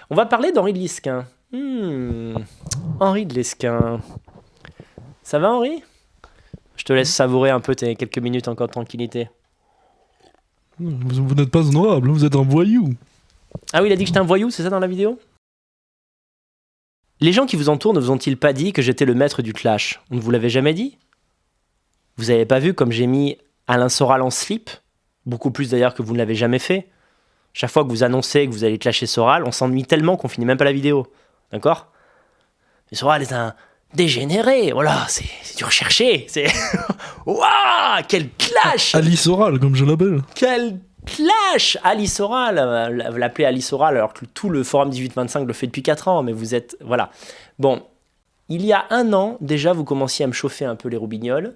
On va parler d'Henri de Lesquen. Henri de Lesquen. Ça va, Henri? Je te laisse savourer un peu tes quelques minutes encore de tranquillité. Vous n'êtes pas honorable, vous êtes un voyou. Ah oui, il a dit que j'étais un voyou, c'est ça dans la vidéo? Les gens qui vous entourent ne vous ont-ils pas dit que j'étais le maître du clash? On ne vous l'avait jamais dit? Vous avez pas vu comme j'ai mis Alain Soral en slip? Beaucoup plus d'ailleurs que vous ne l'avez jamais fait. Chaque fois que vous annoncez que vous allez clasher Soral, on s'ennuie tellement qu'on finit même pas la vidéo. D'accord? Mais Soral est un dégénéré, voilà, c'est du recherché. C'est... Waouh, quel clash! Alice Oral, comme je l'appelle. Quel clash! Alice Oral, vous l'appelez Alice Oral alors que tout le forum 1825 le fait depuis 4 ans, mais vous êtes... Voilà. Bon, il y a 1 an, déjà, vous commenciez à me chauffer un peu les roubignoles,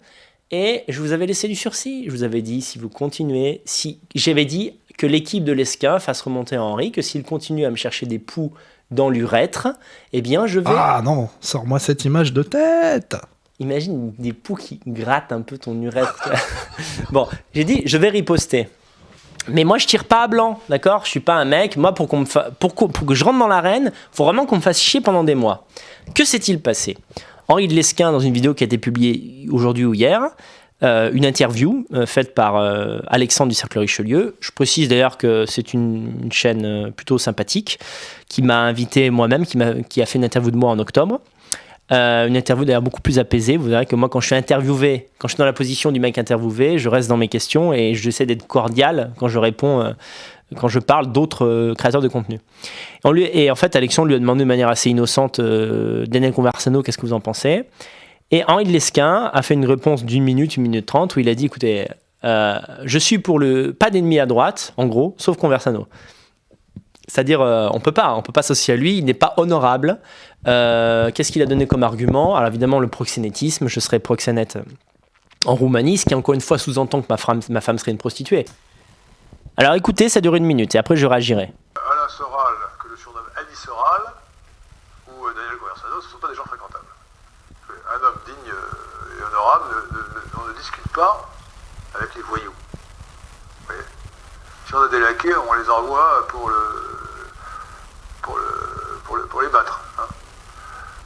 et je vous avais laissé du sursis. Je vous avais dit, si vous continuez... J'avais dit que l'équipe de Lesquen fasse remonter Henri, que s'il continue à me chercher des poux dans l'urètre, eh bien, je vais... Ah non, sors-moi cette image de tête. Imagine des poux qui grattent un peu ton urètre. Bon, j'ai dit, je vais riposter. Mais moi, je tire pas à blanc, d'accord? Je suis pas un mec. Moi, pour que je rentre dans l'arène, faut vraiment qu'on me fasse chier pendant des mois. Que s'est-il passé? Henri de Lesquen, dans une vidéo qui a été publiée aujourd'hui ou hier, une interview faite par Alexandre du Cercle Richelieu. Je précise d'ailleurs que c'est une chaîne plutôt sympathique qui m'a invité moi-même, qui a fait une interview de moi en octobre. Une interview d'ailleurs beaucoup plus apaisée. Vous verrez que moi, quand je suis interviewé, quand je suis dans la position du mec interviewé, je reste dans mes questions et j'essaie d'être cordial quand je réponds, quand je parle d'autres créateurs de contenu. Et en fait, Alexandre lui a demandé de manière assez innocente, Daniel Conversano, qu'est-ce que vous en pensez? Et Henri de Lesquen a fait une réponse d'1 minute, 1 minute 30, où il a dit, écoutez, je suis pour le pas d'ennemi à droite, en gros, sauf Conversano. C'est-à-dire, on peut pas s'associer à lui, il n'est pas honorable. Qu'est-ce qu'il a donné comme argument? Alors évidemment, le proxénétisme, je serais proxénète en Roumanie, ce qui encore une fois sous-entend que ma femme serait une prostituée. Alors écoutez, ça dure 1 minute, et après je réagirai. Alain Soral, que je surnomme Ali Soral, ou Daniel Conversano, ce ne sont pas des gens fréquentables. Un homme digne et honorable, on ne discute pas avec les voyous. Vous voyez, si on a des laquais, on les envoie pour les battre. Hein.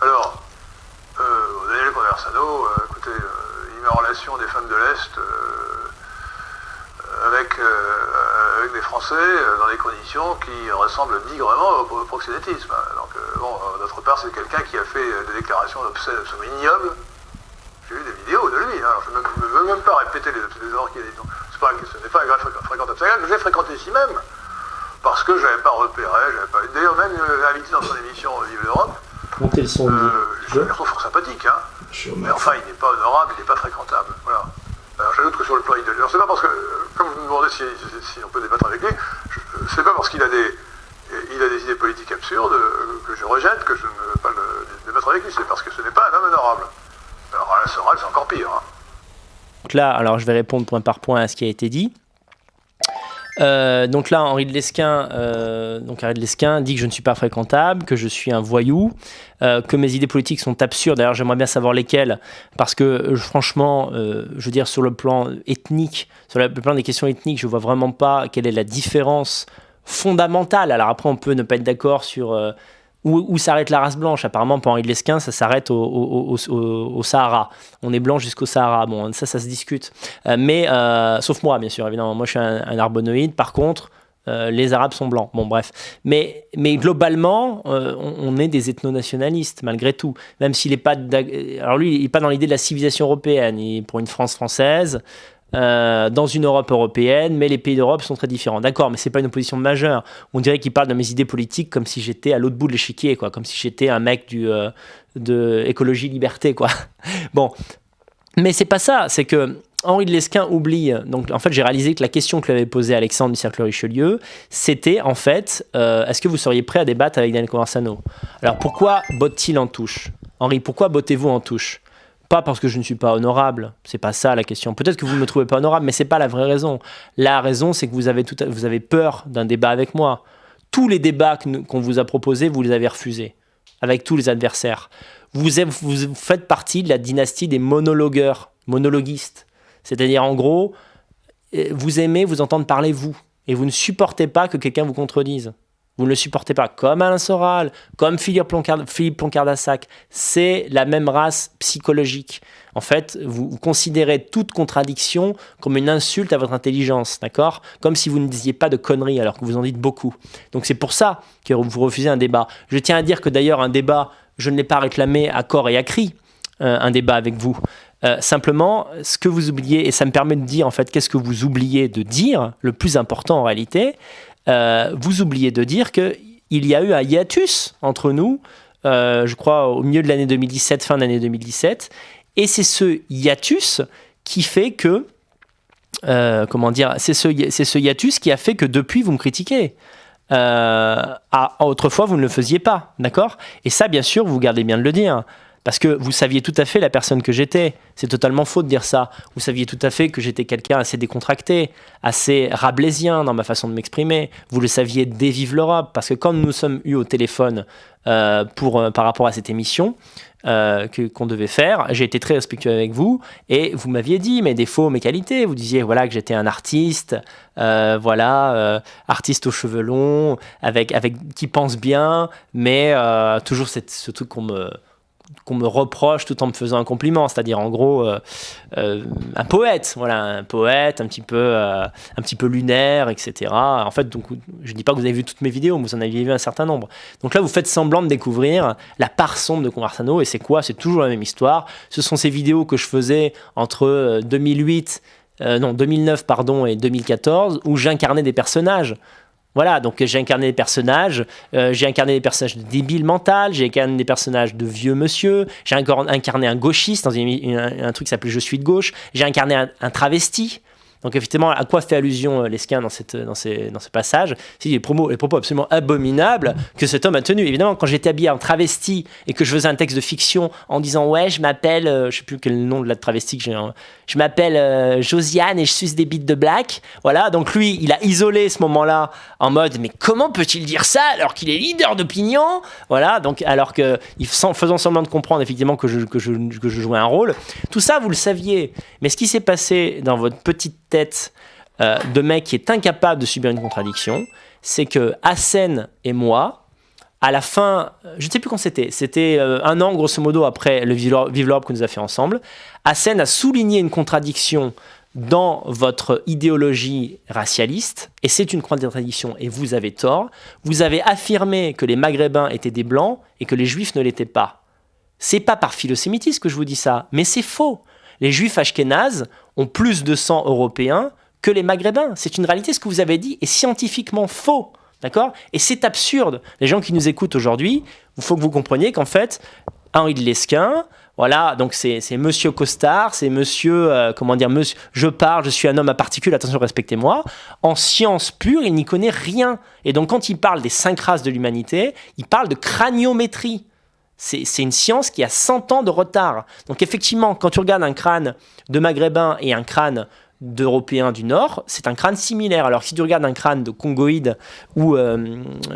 Alors, Daniel Conversano, écoutez, il met en relation des femmes de l'Est avec des Français dans des conditions qui ressemblent bigrement au proxénétisme. Donc, d'autre part, c'est quelqu'un qui a fait des déclarations d'obscènes absolument ignobles. J'ai vu des vidéos de lui. Hein. Je ne veux même pas répéter les ordres qu'il a dit. Ce n'est pas un grave fréquentable. C'est un gars que j'ai fréquenté ici même. Parce que je n'avais pas repéré, d'ailleurs même invité dans son émission Vive l'Europe. Montez le son. Je le trouve fort sympathique, hein. Mais enfin, il n'est pas honorable, il n'est pas fréquentable. Voilà. Alors j'ajoute que sur le plan idéologique, alors c'est pas parce que, comme vous me demandez si on peut débattre avec lui, c'est pas parce qu'il a des idées politiques absurdes que je rejette, que je ne veux pas débattre avec lui, c'est parce que ce n'est pas un homme honorable. Alors Alain Soral, c'est encore pire. Hein. Donc là, alors je vais répondre point par point à ce qui a été dit. Donc là, Henri de Lesquen dit que je ne suis pas fréquentable, que je suis un voyou, que mes idées politiques sont absurdes. D'ailleurs, j'aimerais bien savoir lesquelles, parce que franchement, je veux dire, sur le plan ethnique, sur le plan des questions ethniques, je vois vraiment pas quelle est la différence fondamentale. Alors après, on peut ne pas être d'accord sur où s'arrête la race blanche. Apparemment, pour Henri de Lesquen, ça s'arrête au Sahara. On est blanc jusqu'au Sahara. Bon, ça se discute. Mais, sauf moi, bien sûr, évidemment. Moi, je suis un arbonoïde. Par contre, les Arabes sont blancs. Bon, bref. Mais globalement, on est des ethno-nationalistes, malgré tout. Même s'il n'est pas... Alors lui, il n'est pas dans l'idée de la civilisation européenne. Il est pour une France française, dans une Europe européenne, mais les pays d'Europe sont très différents. D'accord, mais c'est pas une opposition majeure. On dirait qu'il parle de mes idées politiques comme si j'étais à l'autre bout de l'échiquier, quoi, comme si j'étais un mec de écologie-liberté, quoi. Bon, mais c'est pas ça. C'est que Henri de Lesquen oublie. Donc, en fait, j'ai réalisé que la question que lui avait posée Alexandre du Cercle Richelieu, c'était en fait, est-ce que vous seriez prêt à débattre avec Daniel Conversano? Alors, pourquoi botte-t-il en touche? Henri, pourquoi bottez-vous en touche? Pas parce que je ne suis pas honorable, c'est pas ça la question. Peut-être que vous ne me trouvez pas honorable, mais c'est pas la vraie raison. La raison, c'est que vous avez peur d'un débat avec moi. Tous les débats qu'on vous a proposés, vous les avez refusés, avec tous les adversaires. Vous faites partie de la dynastie des monologuistes. C'est-à-dire, en gros, vous aimez vous entendre parler vous, et vous ne supportez pas que quelqu'un vous contredise. Vous ne le supportez pas. Comme Alain Soral, comme Philippe Ploncard-Dassac, c'est la même race psychologique. En fait, vous considérez toute contradiction comme une insulte à votre intelligence, d'accord ? Comme si vous ne disiez pas de conneries alors que vous en dites beaucoup. Donc c'est pour ça que vous refusez un débat. Je tiens à dire que d'ailleurs un débat, je ne l'ai pas réclamé à corps et à cri, un débat avec vous. Simplement, ce que vous oubliez, et ça me permet de dire en fait qu'est-ce que vous oubliez de dire, le plus important en réalité, vous oubliez de dire qu'il y a eu un hiatus entre nous, je crois au milieu de l'année 2017, fin d'année 2017, et c'est ce hiatus qui fait que, c'est ce hiatus qui a fait que depuis vous me critiquez. Autrefois vous ne le faisiez pas, d'accord ? Et ça bien sûr vous gardez bien de le dire. Parce que vous saviez tout à fait la personne que j'étais. C'est totalement faux de dire ça. Vous saviez tout à fait que j'étais quelqu'un assez décontracté, assez rabelaisien dans ma façon de m'exprimer. Vous le saviez dès Vive l'Europe. Parce que quand nous nous sommes eus au téléphone par rapport à cette émission qu'on devait faire, j'ai été très respectueux avec vous. Et vous m'aviez dit mes défauts, mes qualités. Vous disiez voilà, que j'étais un artiste, artiste aux cheveux longs, qui pense bien, mais toujours ce truc qu'on me reproche tout en me faisant un compliment, c'est-à-dire en gros un poète, un petit peu lunaire, etc. En fait, donc, je ne dis pas que vous avez vu toutes mes vidéos, mais vous en aviez vu un certain nombre. Donc là, vous faites semblant de découvrir la part sombre de Conversano, et c'est quoi ? C'est toujours la même histoire. Ce sont ces vidéos que je faisais entre 2009 et 2014, où j'incarnais des personnages. Voilà, donc j'ai incarné des personnages de débiles mentales, j'ai incarné des personnages de vieux monsieur, j'ai incarné un gauchiste dans un truc qui s'appelait Je suis de gauche, j'ai incarné un travesti. Donc effectivement, à quoi fait allusion Lesquin dans ce passage ? C'est les propos absolument abominables que cet homme a tenus. Évidemment, quand j'étais habillé en travesti et que je faisais un texte de fiction en disant « Ouais, je m'appelle... je ne sais plus quel nom de la travesti que j'ai... je m'appelle Josiane et je suce des bites de black. » Voilà, donc lui, il a isolé ce moment-là en mode « Mais comment peut-il dire ça alors qu'il est leader d'opinion ?» Voilà, donc alors que, faisant semblant de comprendre effectivement que je jouais un rôle. Tout ça, vous le saviez. Mais ce qui s'est passé dans votre petite tête de mec qui est incapable de subir une contradiction, c'est que Hassen et moi, à la fin, je ne sais plus quand c'était un an grosso modo après le Vive l'Europe que nous a fait ensemble, Hassen a souligné une contradiction dans votre idéologie racialiste, et c'est une contradiction, et vous avez tort. Vous avez affirmé que les Maghrébins étaient des Blancs et que les Juifs ne l'étaient pas. C'est pas par philosémitisme que je vous dis ça, mais c'est faux. Les Juifs ashkénazes ont plus de sang européen que les Maghrébins. C'est une réalité, ce que vous avez dit est scientifiquement faux. D'accord ? Et c'est absurde. Les gens qui nous écoutent aujourd'hui, il faut que vous compreniez qu'en fait, Henri de Lesquen, voilà, donc c'est Monsieur Costard, c'est Monsieur, monsieur, je suis un homme à particules, attention, respectez-moi. En sciences pures, il n'y connaît rien. Et donc quand il parle des 5 races de l'humanité, il parle de craniométrie. C'est une science qui a 100 ans de retard. Donc effectivement, quand tu regardes un crâne de Maghrébin et un crâne d'Européens du Nord, c'est un crâne similaire. Alors si tu regardes un crâne de Congoïdes ou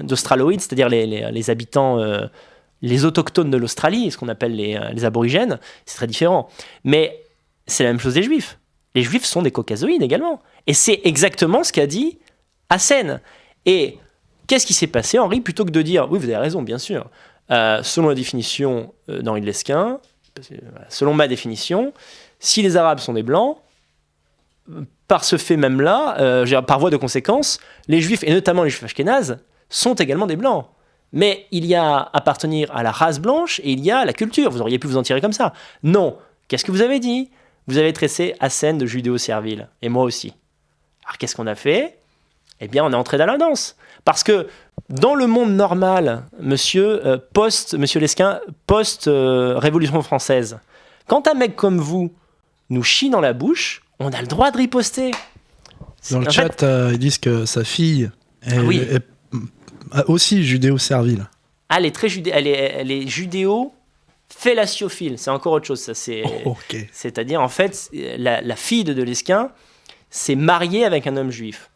d'Australoïdes, c'est-à-dire les habitants, les autochtones de l'Australie, ce qu'on appelle les aborigènes, c'est très différent. Mais c'est la même chose des Juifs. Les Juifs sont des caucasoïdes également. Et c'est exactement ce qu'a dit Hassen. Et qu'est-ce qui s'est passé, Henri ? Plutôt que de dire, oui, vous avez raison, bien sûr, selon la définition d'Henri de Lesquen, selon ma définition, si les Arabes sont des Blancs, par ce fait même-là, par voie de conséquence, les Juifs, et notamment les Juifs ashkénazes, sont également des Blancs. Mais il y a appartenir à la race blanche et il y a la culture. Vous auriez pu vous en tirer comme ça. Non. Qu'est-ce que vous avez dit ? Vous avez tressé Hassen de judéo-servile. Et moi aussi. Alors qu'est-ce qu'on a fait ? Eh bien, on est entré dans la danse. Parce que dans le monde normal, monsieur Lesquen, post-Révolution française, quand un mec comme vous nous chie dans la bouche, on a le droit de riposter. Dans le chat, ils disent que sa fille est aussi judéo-servile. Elle est judéo-fellaciophile. C'est encore autre chose. Ça, okay. C'est-à-dire, en fait, la fille de Lesquen s'est mariée avec un homme juif.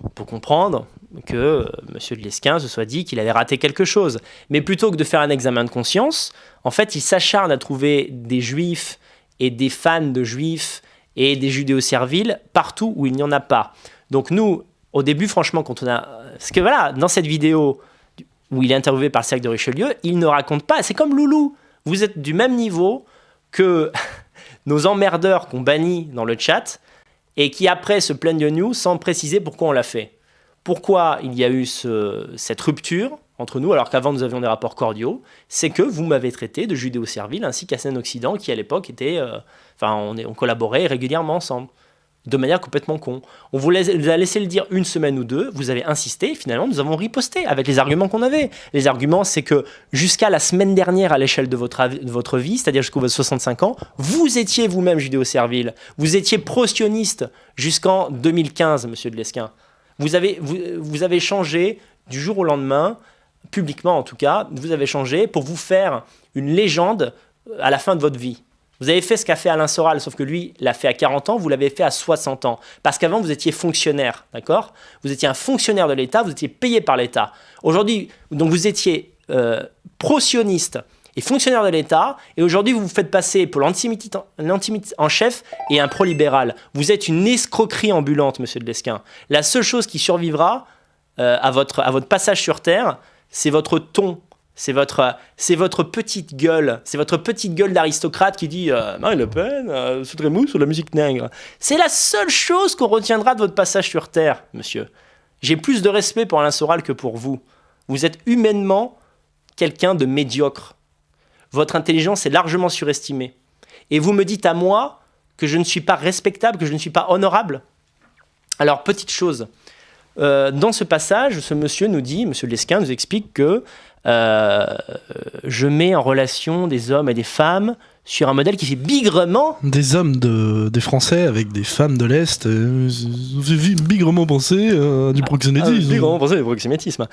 On peut comprendre que M. de Lesquen se soit dit qu'il avait raté quelque chose. Mais plutôt que de faire un examen de conscience, en fait, il s'acharne à trouver des juifs et des fans de juifs et des judéo-serviles partout où il n'y en a pas. Donc nous, au début, franchement, quand on a... Parce que voilà, dans cette vidéo, où il est interviewé par le Cercle de Richelieu, il ne raconte pas, c'est comme Loulou, vous êtes du même niveau que nos emmerdeurs qu'on bannit dans le chat et qui après se plaignent de nous sans préciser pourquoi on l'a fait. Pourquoi il y a eu cette rupture entre nous alors qu'avant nous avions des rapports cordiaux, c'est que vous m'avez traité de judéo-servile ainsi qu'Assen Occident qui à l'époque était... on collaborait régulièrement ensemble. De manière complètement con. On vous a laissé le dire une semaine ou deux, vous avez insisté, et finalement nous avons riposté avec les arguments qu'on avait. Les arguments, c'est que jusqu'à la semaine dernière à l'échelle de votre vie, c'est-à-dire jusqu'à vos 65 ans, vous étiez vous-même judéo-servile. Vous étiez pro-sioniste jusqu'en 2015, monsieur de Lesquen. Vous avez changé du jour au lendemain, publiquement en tout cas, vous avez changé pour vous faire une légende à la fin de votre vie. Vous avez fait ce qu'a fait Alain Soral, sauf que lui l'a fait à 40 ans, vous l'avez fait à 60 ans. Parce qu'avant, vous étiez fonctionnaire, d'accord ? Vous étiez un fonctionnaire de l'État, vous étiez payé par l'État. Aujourd'hui, donc vous étiez pro-sioniste et fonctionnaire de l'État, et aujourd'hui, vous vous faites passer pour l'antisémite en chef et un pro-libéral. Vous êtes une escroquerie ambulante, monsieur de Lesquen. La seule chose qui survivra à votre passage sur Terre, c'est votre ton. C'est votre petite gueule, d'aristocrate qui dit Marine Le Pen, Soutremou sur la musique nègre. C'est la seule chose qu'on retiendra de votre passage sur Terre, monsieur. J'ai plus de respect pour Alain Soral que pour vous. Vous êtes humainement quelqu'un de médiocre. Votre intelligence est largement surestimée. Et vous me dites à moi que je ne suis pas respectable, que je ne suis pas honorable. Alors, petite chose. Dans ce passage, ce monsieur nous dit, monsieur Lesquen nous explique que je mets en relation des hommes et des femmes sur un modèle qui fait bigrement... Des hommes des Français avec des femmes de l'Est, bigrement pensé du proxénétisme. Bigrement pensé du proxénétisme.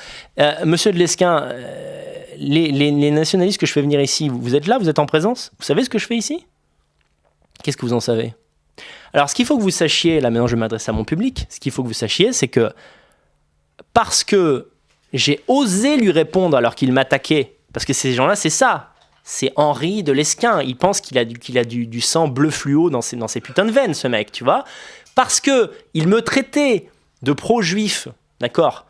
Monsieur de Lesquen, les nationalistes que je fais venir ici, vous êtes là, vous êtes en présence? Vous savez ce que je fais ici? Qu'est-ce que vous en savez? Alors, ce qu'il faut que vous sachiez, là maintenant je m'adresse à mon public, ce qu'il faut que vous sachiez, c'est que parce que j'ai osé lui répondre alors qu'il m'attaquait, parce que ces gens-là, c'est ça, c'est Henri de Lesquen, il pense qu'il a du sang bleu fluo dans ses putains de veines, ce mec, tu vois, parce qu'il me traitait de pro-juif, d'accord,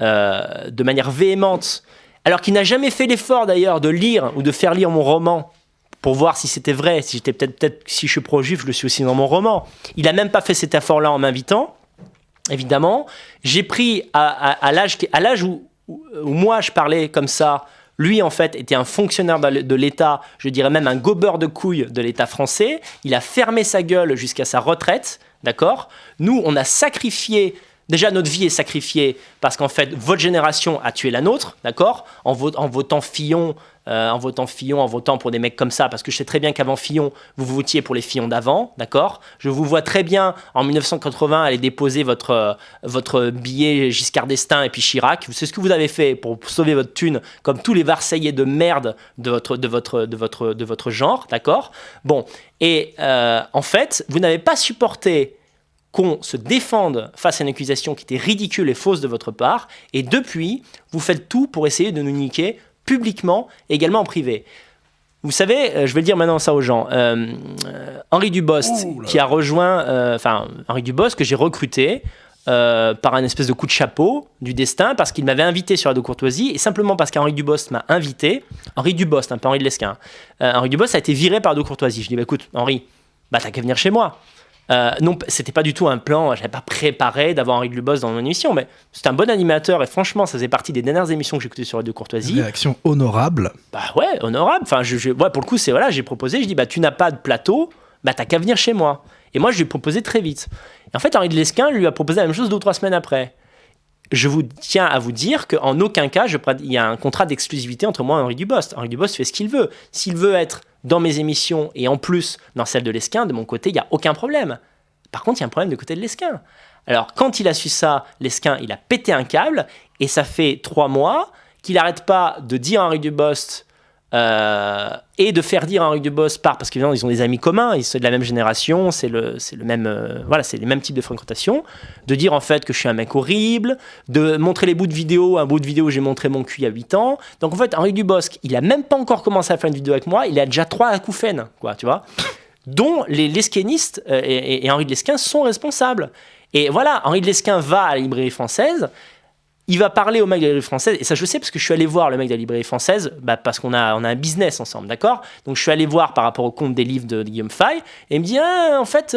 de manière véhémente, alors qu'il n'a jamais fait l'effort d'ailleurs de lire ou de faire lire mon roman, pour voir si c'était vrai, si j'étais peut-être si je suis pro-juif, je le suis aussi dans mon roman. Il n'a même pas fait cet effort-là en m'invitant, évidemment. J'ai pris à l'âge où moi je parlais comme ça, lui en fait était un fonctionnaire de l'État, je dirais même un gobeur de couilles de l'État français. Il a fermé sa gueule jusqu'à sa retraite, d'accord ? Nous, on a sacrifié... Déjà, notre vie est sacrifiée parce qu'en fait, votre génération a tué la nôtre, d'accord ? En votant Fillon, en votant pour des mecs comme ça, parce que je sais très bien qu'avant Fillon, vous votiez pour les Fillons d'avant, d'accord ? Je vous vois très bien, en 1980, aller déposer votre billet Giscard d'Estaing et puis Chirac. C'est ce que vous avez fait pour sauver votre thune, comme tous les Marseillais de merde de votre genre, d'accord ? Bon, et en fait, vous n'avez pas supporté qu'on se défende face à une accusation qui était ridicule et fausse de votre part, et depuis, vous faites tout pour essayer de nous niquer publiquement et également en privé. Vous savez, je vais le dire maintenant ça aux gens, Henri Dubost, qui a rejoint, Henri Dubost que j'ai recruté par un espèce de coup de chapeau du destin, parce qu'il m'avait invité sur Radio Courtoisie, et simplement parce qu'Henri Dubost m'a invité, Henri Dubost, pas Henri de Lesquen, Henri Dubost a été viré par Radio Courtoisie. Je dis, écoute, Henri, t'as qu'à venir chez moi. Non, c'était pas du tout un plan, je n'avais pas préparé d'avoir Henri Dubost dans mon émission, mais c'est un bon animateur et franchement, ça faisait partie des dernières émissions que j'écoutais sur Radio Courtoisie. Réaction honorable. Bah ouais, honorable. Enfin, ouais, pour le coup, c'est voilà, j'ai proposé, je dis, tu n'as pas de plateau, t'as qu'à venir chez moi. Et moi, je lui ai proposé très vite. Et en fait, Henri de Lesquen lui a proposé la même chose 2 ou 3 semaines après. Je vous tiens à vous dire qu'en aucun cas, il y a un contrat d'exclusivité entre moi et Henri Dubost. Henri Dubost fait ce qu'il veut. S'il veut être dans mes émissions et en plus dans celle de Lesquen, de mon côté, il n'y a aucun problème. Par contre, il y a un problème du côté de Lesquen. Alors, quand il a su ça, Lesquen, il a pété un câble et ça fait 3 mois qu'il n'arrête pas de dire à Henri Dubost et de faire dire à Henri Dubost parce qu'évidemment, ils ont des amis communs, ils sont de la même génération, c'est le même, c'est les mêmes types de fréquentation, de dire en fait que je suis un mec horrible, de montrer les bouts de vidéo, un bout de vidéo où j'ai montré mon cul il y a 8 ans. Donc en fait, Henri Dubost, il a même pas encore commencé à faire une vidéo avec moi, il a déjà 3 acouphènes, quoi, tu vois, dont les lesquenistes et Henri de Lesquen sont responsables. Et voilà, Henri de Lesquen va à la librairie française, il va parler au mec de la librairie française, et ça je le sais parce que je suis allé voir le mec de la librairie française, parce qu'on a un business ensemble, d'accord ? Donc je suis allé voir par rapport au compte des livres de Guillaume Fay, et il me dit, en fait,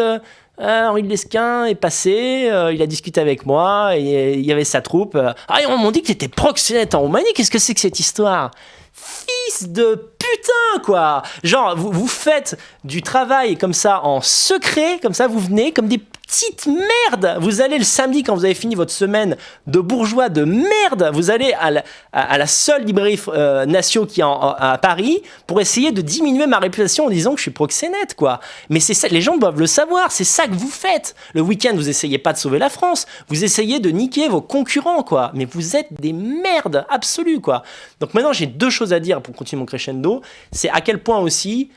Henri de Lesquen est passé, il a discuté avec moi, et il y avait sa troupe. Ils m'ont dit que tu étais proxénète en Roumanie, qu'est-ce que c'est que cette histoire ? Fils de putain, quoi! Genre, vous faites du travail comme ça en secret, comme ça, vous venez comme des petites merdes. Vous allez le samedi, quand vous avez fini votre semaine de bourgeois de merde, vous allez à la seule librairie Natio qui est à Paris pour essayer de diminuer ma réputation en disant que je suis proxénète, quoi. Mais c'est ça, les gens doivent le savoir, c'est ça que vous faites. Le week-end, vous essayez pas de sauver la France, vous essayez de niquer vos concurrents, quoi. Mais vous êtes des merdes absolues, quoi. Donc maintenant, j'ai 2 choses à dire pour continuer mon crescendo. C'est à quel point aussi,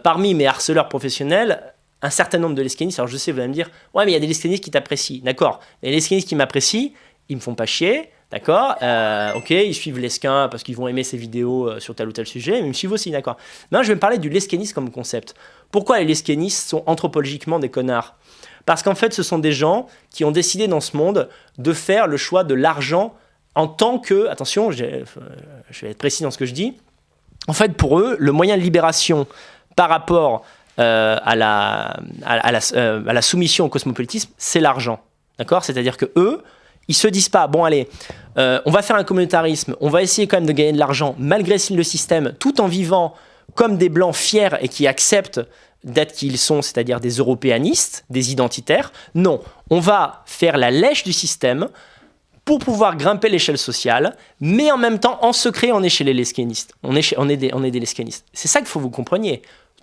parmi mes harceleurs professionnels, un certain nombre de lesquenistes, alors je sais, vous allez me dire, ouais, mais il y a des lesquenistes qui t'apprécient. D'accord. Les lesquenistes qui m'apprécient, ils me font pas chier. D'accord. Ok, ils suivent Lesquen parce qu'ils vont aimer ses vidéos sur tel ou tel sujet, mais ils me suivent aussi. D'accord. Maintenant, je vais me parler du lesquenisme comme concept. Pourquoi les lesquenistes sont anthropologiquement des connards ? Parce qu'en fait, ce sont des gens qui ont décidé dans ce monde de faire le choix de l'argent en tant que, attention, je vais être précis dans ce que je dis, en fait, pour eux, le moyen de libération par rapport à la soumission au cosmopolitisme, c'est l'argent. D'accord ? C'est-à-dire que eux, ils se disent pas, bon allez, on va faire un communautarisme, on va essayer quand même de gagner de l'argent malgré le système, tout en vivant comme des blancs fiers et qui acceptent d'être qui ils sont, c'est-à-dire des européanistes, des identitaires. Non, on va faire la lèche du système pour pouvoir grimper l'échelle sociale, mais en même temps, en secret, on est chez les lesquenistes. On est des lesquenistes. C'est ça qu'il faut que vous compreniez.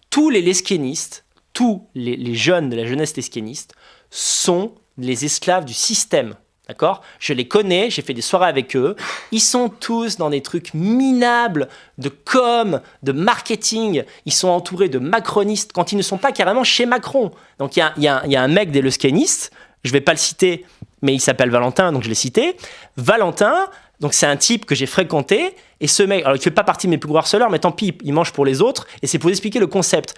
Tous les lesquenistes, tous les jeunes de la jeunesse lesqueniste sont les esclaves du système. D'accord ? Je les connais, j'ai fait des soirées avec eux. Ils sont tous dans des trucs minables de com, de marketing. Ils sont entourés de macronistes quand ils ne sont pas carrément chez Macron. Donc il y a un mec des lesquenistes, je ne vais pas le citer, mais il s'appelle Valentin, donc je l'ai cité. Valentin, donc c'est un type que j'ai fréquenté, et ce mec, alors il ne fait pas partie de mes plus gros harceleurs, mais tant pis, il mange pour les autres, et c'est pour expliquer le concept.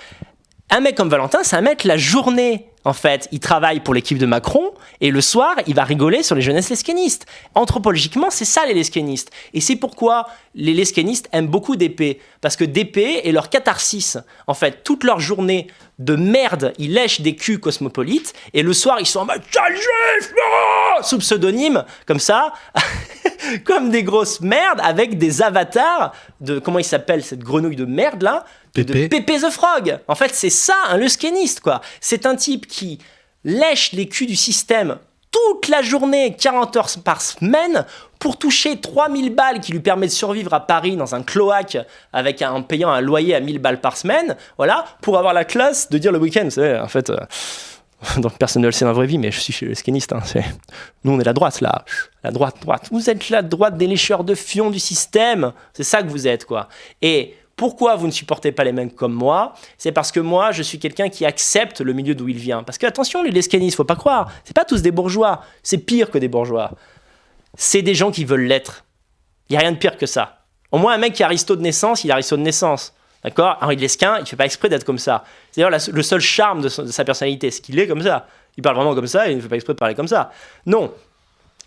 Un mec comme Valentin, c'est un mec, la journée, en fait, il travaille pour l'équipe de Macron, et le soir, il va rigoler sur les jeunesses lesquenistes. Anthropologiquement, c'est ça les lesquenistes. Et c'est pourquoi les lesquenistes aiment beaucoup DP. Parce que DP est leur catharsis. En fait, toute leur journée de merde, ils lèchent des culs cosmopolites, et le soir, ils sont en mode « Sale juif !» sous pseudonyme, comme ça, comme des grosses merdes, avec des avatars de, comment il s'appelle cette grenouille de merde là, de Pépé the Frog. En fait, c'est ça, un lesqueniste, quoi. C'est un type qui lèche les culs du système toute la journée, 40 heures par semaine, pour toucher 3000 balles qui lui permet de survivre à Paris dans un cloaque en payant un loyer à 1000 balles par semaine, voilà, pour avoir la classe de dire le week-end, vous savez, en fait... donc personne ne le sait dans la vraie vie, mais je suis chez les lesquenistes. Nous, on est la droite, là. La droite. Vous êtes la droite des lécheurs de fion du système. C'est ça que vous êtes, quoi. Et pourquoi vous ne supportez pas les mecs comme moi ? C'est parce que moi, je suis quelqu'un qui accepte le milieu d'où il vient. Parce que, attention, les lesquenistes, faut pas croire. C'est pas tous des bourgeois. C'est pire que des bourgeois. C'est des gens qui veulent l'être. Il n'y a rien de pire que ça. Au moins, un mec qui est aristo de naissance, il est aristo de naissance. D'accord ? Henri de Lesquen, il ne fait pas exprès d'être comme ça. C'est d'ailleurs le seul charme de sa personnalité, c'est qu'il est comme ça. Il parle vraiment comme ça et il ne fait pas exprès de parler comme ça. Non.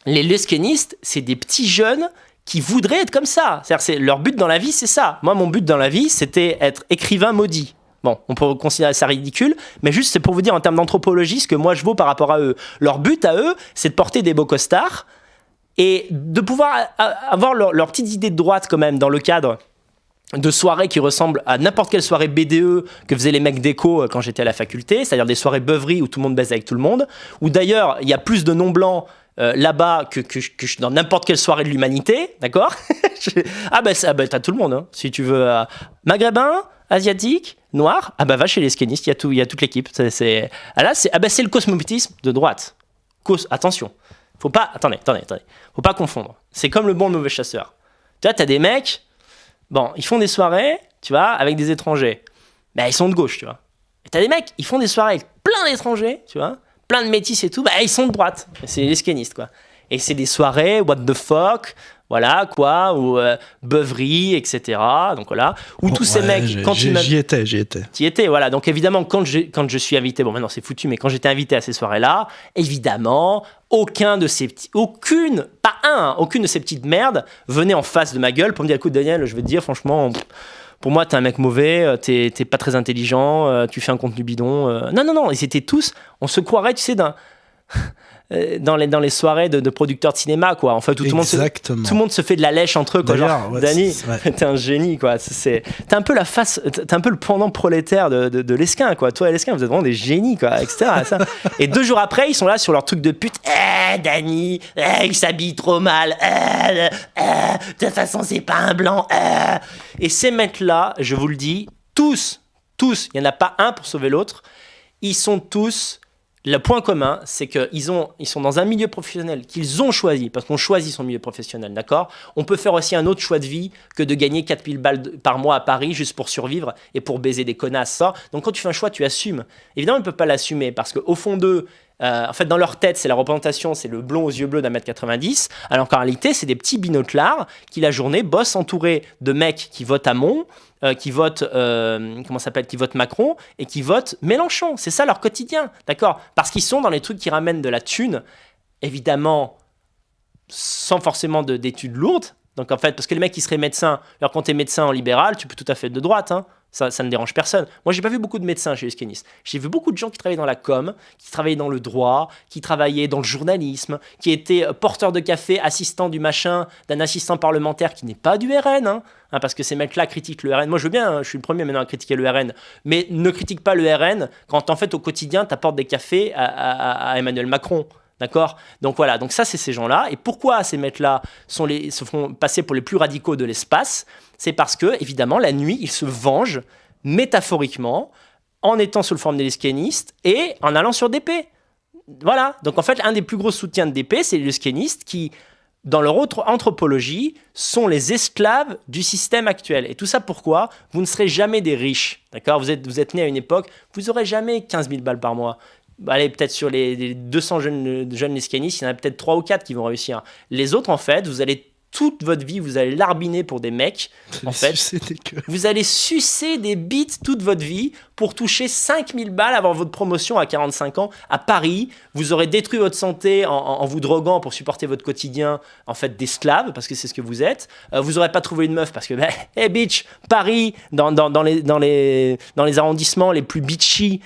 Les lesquenistes, c'est des petits jeunes qui voudraient être comme ça. C'est-à-dire, leur but dans la vie, c'est ça. Moi, mon but dans la vie, c'était être écrivain maudit. Bon, on peut considérer ça ridicule, mais juste c'est pour vous dire en termes d'anthropologie ce que moi je vaux par rapport à eux. Leur but à eux, c'est de porter des beaux costards et de pouvoir avoir leur petite idée de droite quand même dans le cadre de soirées qui ressemblent à n'importe quelle soirée BDE que faisaient les mecs d'éco quand j'étais à la faculté, c'est-à-dire des soirées beuveries où tout le monde baise avec tout le monde, où d'ailleurs il y a plus de non-blancs là-bas que dans n'importe quelle soirée de l'humanité, d'accord? T'as tout le monde, hein. Si tu veux maghrébin, asiatique, noir, va chez les lesquenistes, il y a toute l'équipe. C'est le cosmopolitisme de droite. Attention, attendez, faut pas confondre. C'est comme le bon et le mauvais chasseur. Tu vois, t'as des mecs. Bon, ils font des soirées, tu vois, avec des étrangers. Ils sont de gauche, tu vois. Et t'as des mecs, ils font des soirées avec plein d'étrangers, tu vois, plein de métis et tout, ils sont de droite. C'est les lesquenistes, quoi. Et c'est des soirées, what the fuck, Voilà, quoi, ou Beuvry, etc. Donc voilà, où tous ces mecs, quand j'y étais. T'y étais, voilà. Donc évidemment, quand je suis invité, bon maintenant c'est foutu, mais quand j'étais invité à ces soirées-là, évidemment, aucune de ces petites merdes venait en face de ma gueule pour me dire, écoute Daniel, je vais te dire franchement, pour moi t'es un mec mauvais, t'es pas très intelligent, tu fais un contenu bidon. Non, ils étaient tous, on se croirait, tu sais, dans les soirées de producteurs de cinéma, quoi. En fait, où tout le monde se fait de la lèche entre eux, quoi. Genre, Dany, t'es un génie, quoi. T'es un peu t'es un peu le pendant prolétaire de Lesquin, quoi. Toi et Lesquin, vous êtes vraiment des génies, quoi, etc. Et 2 jours après, ils sont là sur leur truc de pute. Dany, il s'habille trop mal. De toute façon, c'est pas un blanc. Et ces mecs-là, je vous le dis, tous, il n'y en a pas un pour sauver l'autre. Ils sont tous. Le point commun, c'est qu'ils sont dans un milieu professionnel qu'ils ont choisi, parce qu'on choisit son milieu professionnel, d'accord ? On peut faire aussi un autre choix de vie que de gagner 4000 balles par mois à Paris juste pour survivre et pour baiser des connasses. Donc quand tu fais un choix, tu assumes. Évidemment, ils ne peuvent pas l'assumer, parce qu'au fond d'eux, en fait, dans leur tête, c'est la représentation, c'est le blond aux yeux bleus d'1m90, alors qu'en réalité, c'est des petits binoclars qui, la journée, bossent entourés de mecs qui votent Hamon, qui votent Macron et qui votent Mélenchon. C'est ça leur quotidien, d'accord ? Parce qu'ils sont dans les trucs qui ramènent de la thune, évidemment, sans forcément d'études lourdes. Donc en fait, parce que les mecs qui seraient médecins, alors quand t'es médecin en libéral, tu peux tout à fait être de droite, hein. Ça ne dérange personne. Moi, j'ai pas vu beaucoup de médecins chez les lesquinistes. J'ai vu beaucoup de gens qui travaillaient dans la com, qui travaillaient dans le droit, qui travaillaient dans le journalisme, qui étaient porteurs de café, assistants du machin, d'un assistant parlementaire qui n'est pas du RN, hein, parce que ces mecs-là critiquent le RN. Moi, je veux bien, je suis le premier maintenant à critiquer le RN, mais ne critique pas le RN quand, en fait, au quotidien, t'apportes des cafés à Emmanuel Macron. D'accord ? Donc voilà, donc ça c'est ces gens-là. Et pourquoi ces mecs-là se font passer pour les plus radicaux de l'espace ? C'est parce que, évidemment, la nuit, ils se vengent métaphoriquement en étant sous le forme des lesquianistes et en allant sur DP. Voilà, donc en fait, un des plus gros soutiens de DP, c'est les lesquianistes qui, dans leur autre anthropologie, sont les esclaves du système actuel. Et tout ça pourquoi ? Vous ne serez jamais des riches. D'accord ? Vous êtes nés à une époque, vous n'aurez jamais 15 000 balles par mois. Allez, peut-être sur les 200 jeunes lesquianistes, il y en a peut-être 3 ou 4 qui vont réussir. Les autres, en fait, vous allez toute votre vie, vous allez larbiner pour des mecs. En fait, vous allez sucer des bites toute votre vie pour toucher 5000 balles avant votre promotion à 45 ans à Paris. Vous aurez détruit votre santé en vous droguant pour supporter votre quotidien, en fait, d'esclave, parce que c'est ce que vous êtes. Vous n'aurez pas trouvé une meuf parce que, hey bitch, Paris, dans les arrondissements les plus bitchy,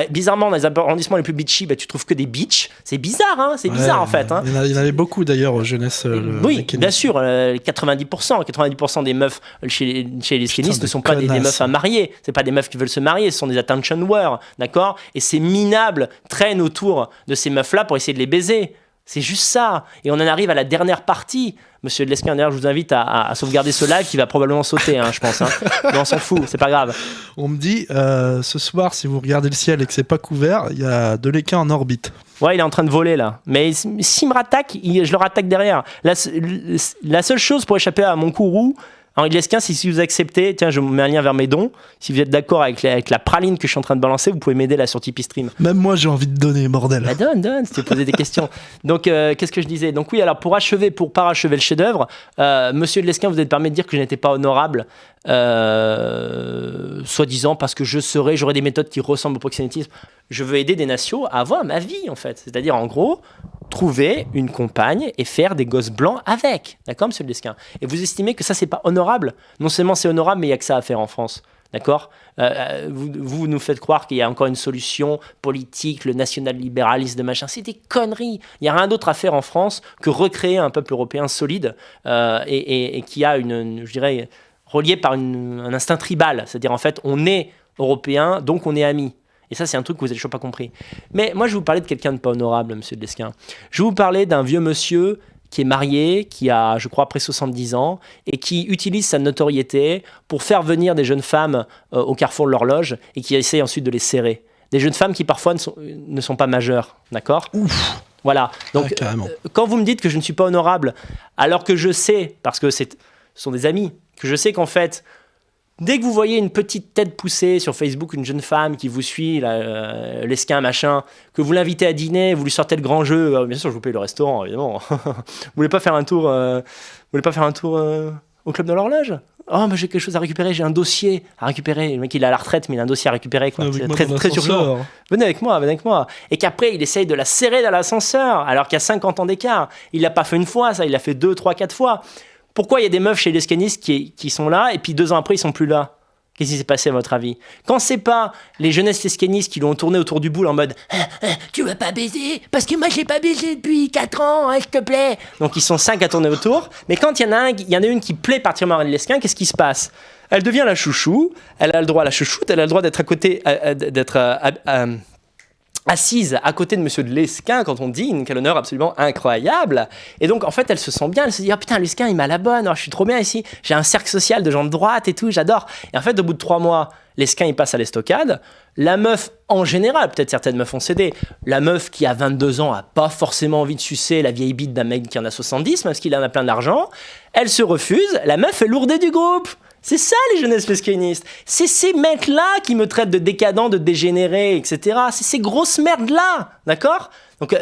bizarrement, dans les arrondissements les plus bitchy, tu trouves que des bitches. C'est bizarre, hein, c'est bizarre, en fait. Hein. Il y en avait beaucoup, d'ailleurs, aux jeunesses. Oui, bien sûr. 90% des meufs chez les lesquianistes ne sont pas des meufs à marier. C'est pas des meufs qui veulent se marier, ce sont des attention whores, d'accord ? Et ces minables traînent autour de ces meufs-là pour essayer de les baiser. C'est juste ça. Et on en arrive à la dernière partie. Monsieur de Lesquin, d'ailleurs, je vous invite à sauvegarder ce live qui va probablement sauter, hein, je pense. Hein. Mais on s'en fout, c'est pas grave. On me dit, ce soir, si vous regardez le ciel et que c'est pas couvert, il y a de l'équin en orbite. Ouais, il est en train de voler, là. Mais s'il me rattaque, je le rattaque derrière. La seule chose pour échapper à mon courroux, Henri de Lesquin, si vous acceptez, tiens, je mets un lien vers mes dons. Si vous êtes d'accord avec la praline que je suis en train de balancer, vous pouvez m'aider là sur Tipeee Stream. Même moi, j'ai envie de donner, bordel. Bah donne, si tu veux poser des questions. Donc, qu'est-ce que je disais ? Donc oui, alors pour parachever le chef-d'œuvre, Monsieur de Lesquin, vous êtes permis de dire que je n'étais pas honorable, soi-disant parce que j'aurais des méthodes qui ressemblent au proxénétisme. Je veux aider des nations à avoir ma vie, en fait. C'est-à-dire, en gros, trouver une compagne et faire des gosses blancs avec. D'accord, Monsieur de Lesquin ? Et vous estimez que ça, c'est pas honorable ? Non seulement c'est honorable, mais il n'y a que ça à faire en France. D'accord ? Vous nous faites croire qu'il y a encore une solution politique, le national-libéralisme de machin. C'est des conneries. Il n'y a rien d'autre à faire en France que recréer un peuple européen solide et qui a je dirais, relié par un instinct tribal. C'est-à-dire, en fait, on est européen, donc on est amis. Et ça, c'est un truc que vous n'avez toujours pas compris. Mais moi, je vais vous parler de quelqu'un de pas honorable, Monsieur de Lesquin. Je vais vous parler d'un vieux monsieur qui est marié, qui a, je crois, près 70 ans, et qui utilise sa notoriété pour faire venir des jeunes femmes au carrefour de l'horloge et qui essaye ensuite de les serrer. Des jeunes femmes qui, parfois, ne sont pas majeures. D'accord ? Ouf. Voilà. Donc, quand vous me dites que je ne suis pas honorable, alors que je sais, parce que ce sont des amis, que je sais qu'en fait, Dès que vous voyez une petite tête poussée sur Facebook, une jeune femme qui vous suit, l'esquin, machin, que vous l'invitez à dîner, vous lui sortez le grand jeu, bien sûr, je vous paye le restaurant, évidemment. Vous voulez pas faire un tour, au Club de l'Horloge ? Oh, mais j'ai quelque chose à récupérer, j'ai un dossier à récupérer. Le mec, il est à la retraite, mais il a un dossier à récupérer. Quoi. C'est très urgent. Venez avec moi. Et qu'après, il essaye de la serrer dans l'ascenseur, alors qu'il y a 50 ans d'écart. Il l'a pas fait une fois, ça, il l'a fait 2, 3, 4 fois. Pourquoi il y a des meufs chez les scanistes qui sont là, et puis 2 ans après, ils sont plus là ? Qu'est-ce qui s'est passé à votre avis ? Quand c'est pas les jeunesses lescanistes qui l'ont tourné autour du boule en mode tu veux pas baiser ? Parce que moi j'ai pas baisé depuis 4 ans, s'il te plaît. Donc ils sont 5 à tourner autour. Mais quand il y en a une qui plaît particulièrement à Lesquin, qu'est-ce qui se passe ? Elle devient la chouchou, elle a le droit à la chouchoute, elle a le droit d'être à côté, assise à côté de Monsieur de Lesquin quand on dîne, quel honneur absolument incroyable. Et donc en fait elle se sent bien, elle se dit oh putain Lesquin il m'a la bonne, je suis trop bien ici, j'ai un cercle social de gens de droite et tout, j'adore. Et en fait au bout de 3 mois, Lesquin il passe à l'estocade, la meuf en général, peut-être certaines meufs ont cédé, la meuf qui a 22 ans a pas forcément envie de sucer la vieille bite d'un mec qui en a 70 parce qu'il en a plein d'argent, elle se refuse, la meuf est lourdée du groupe. C'est ça les jeunesses lescanistes. C'est ces mecs-là qui me traitent de décadent, de dégénéré, etc. C'est ces grosses merdes-là, d'accord ?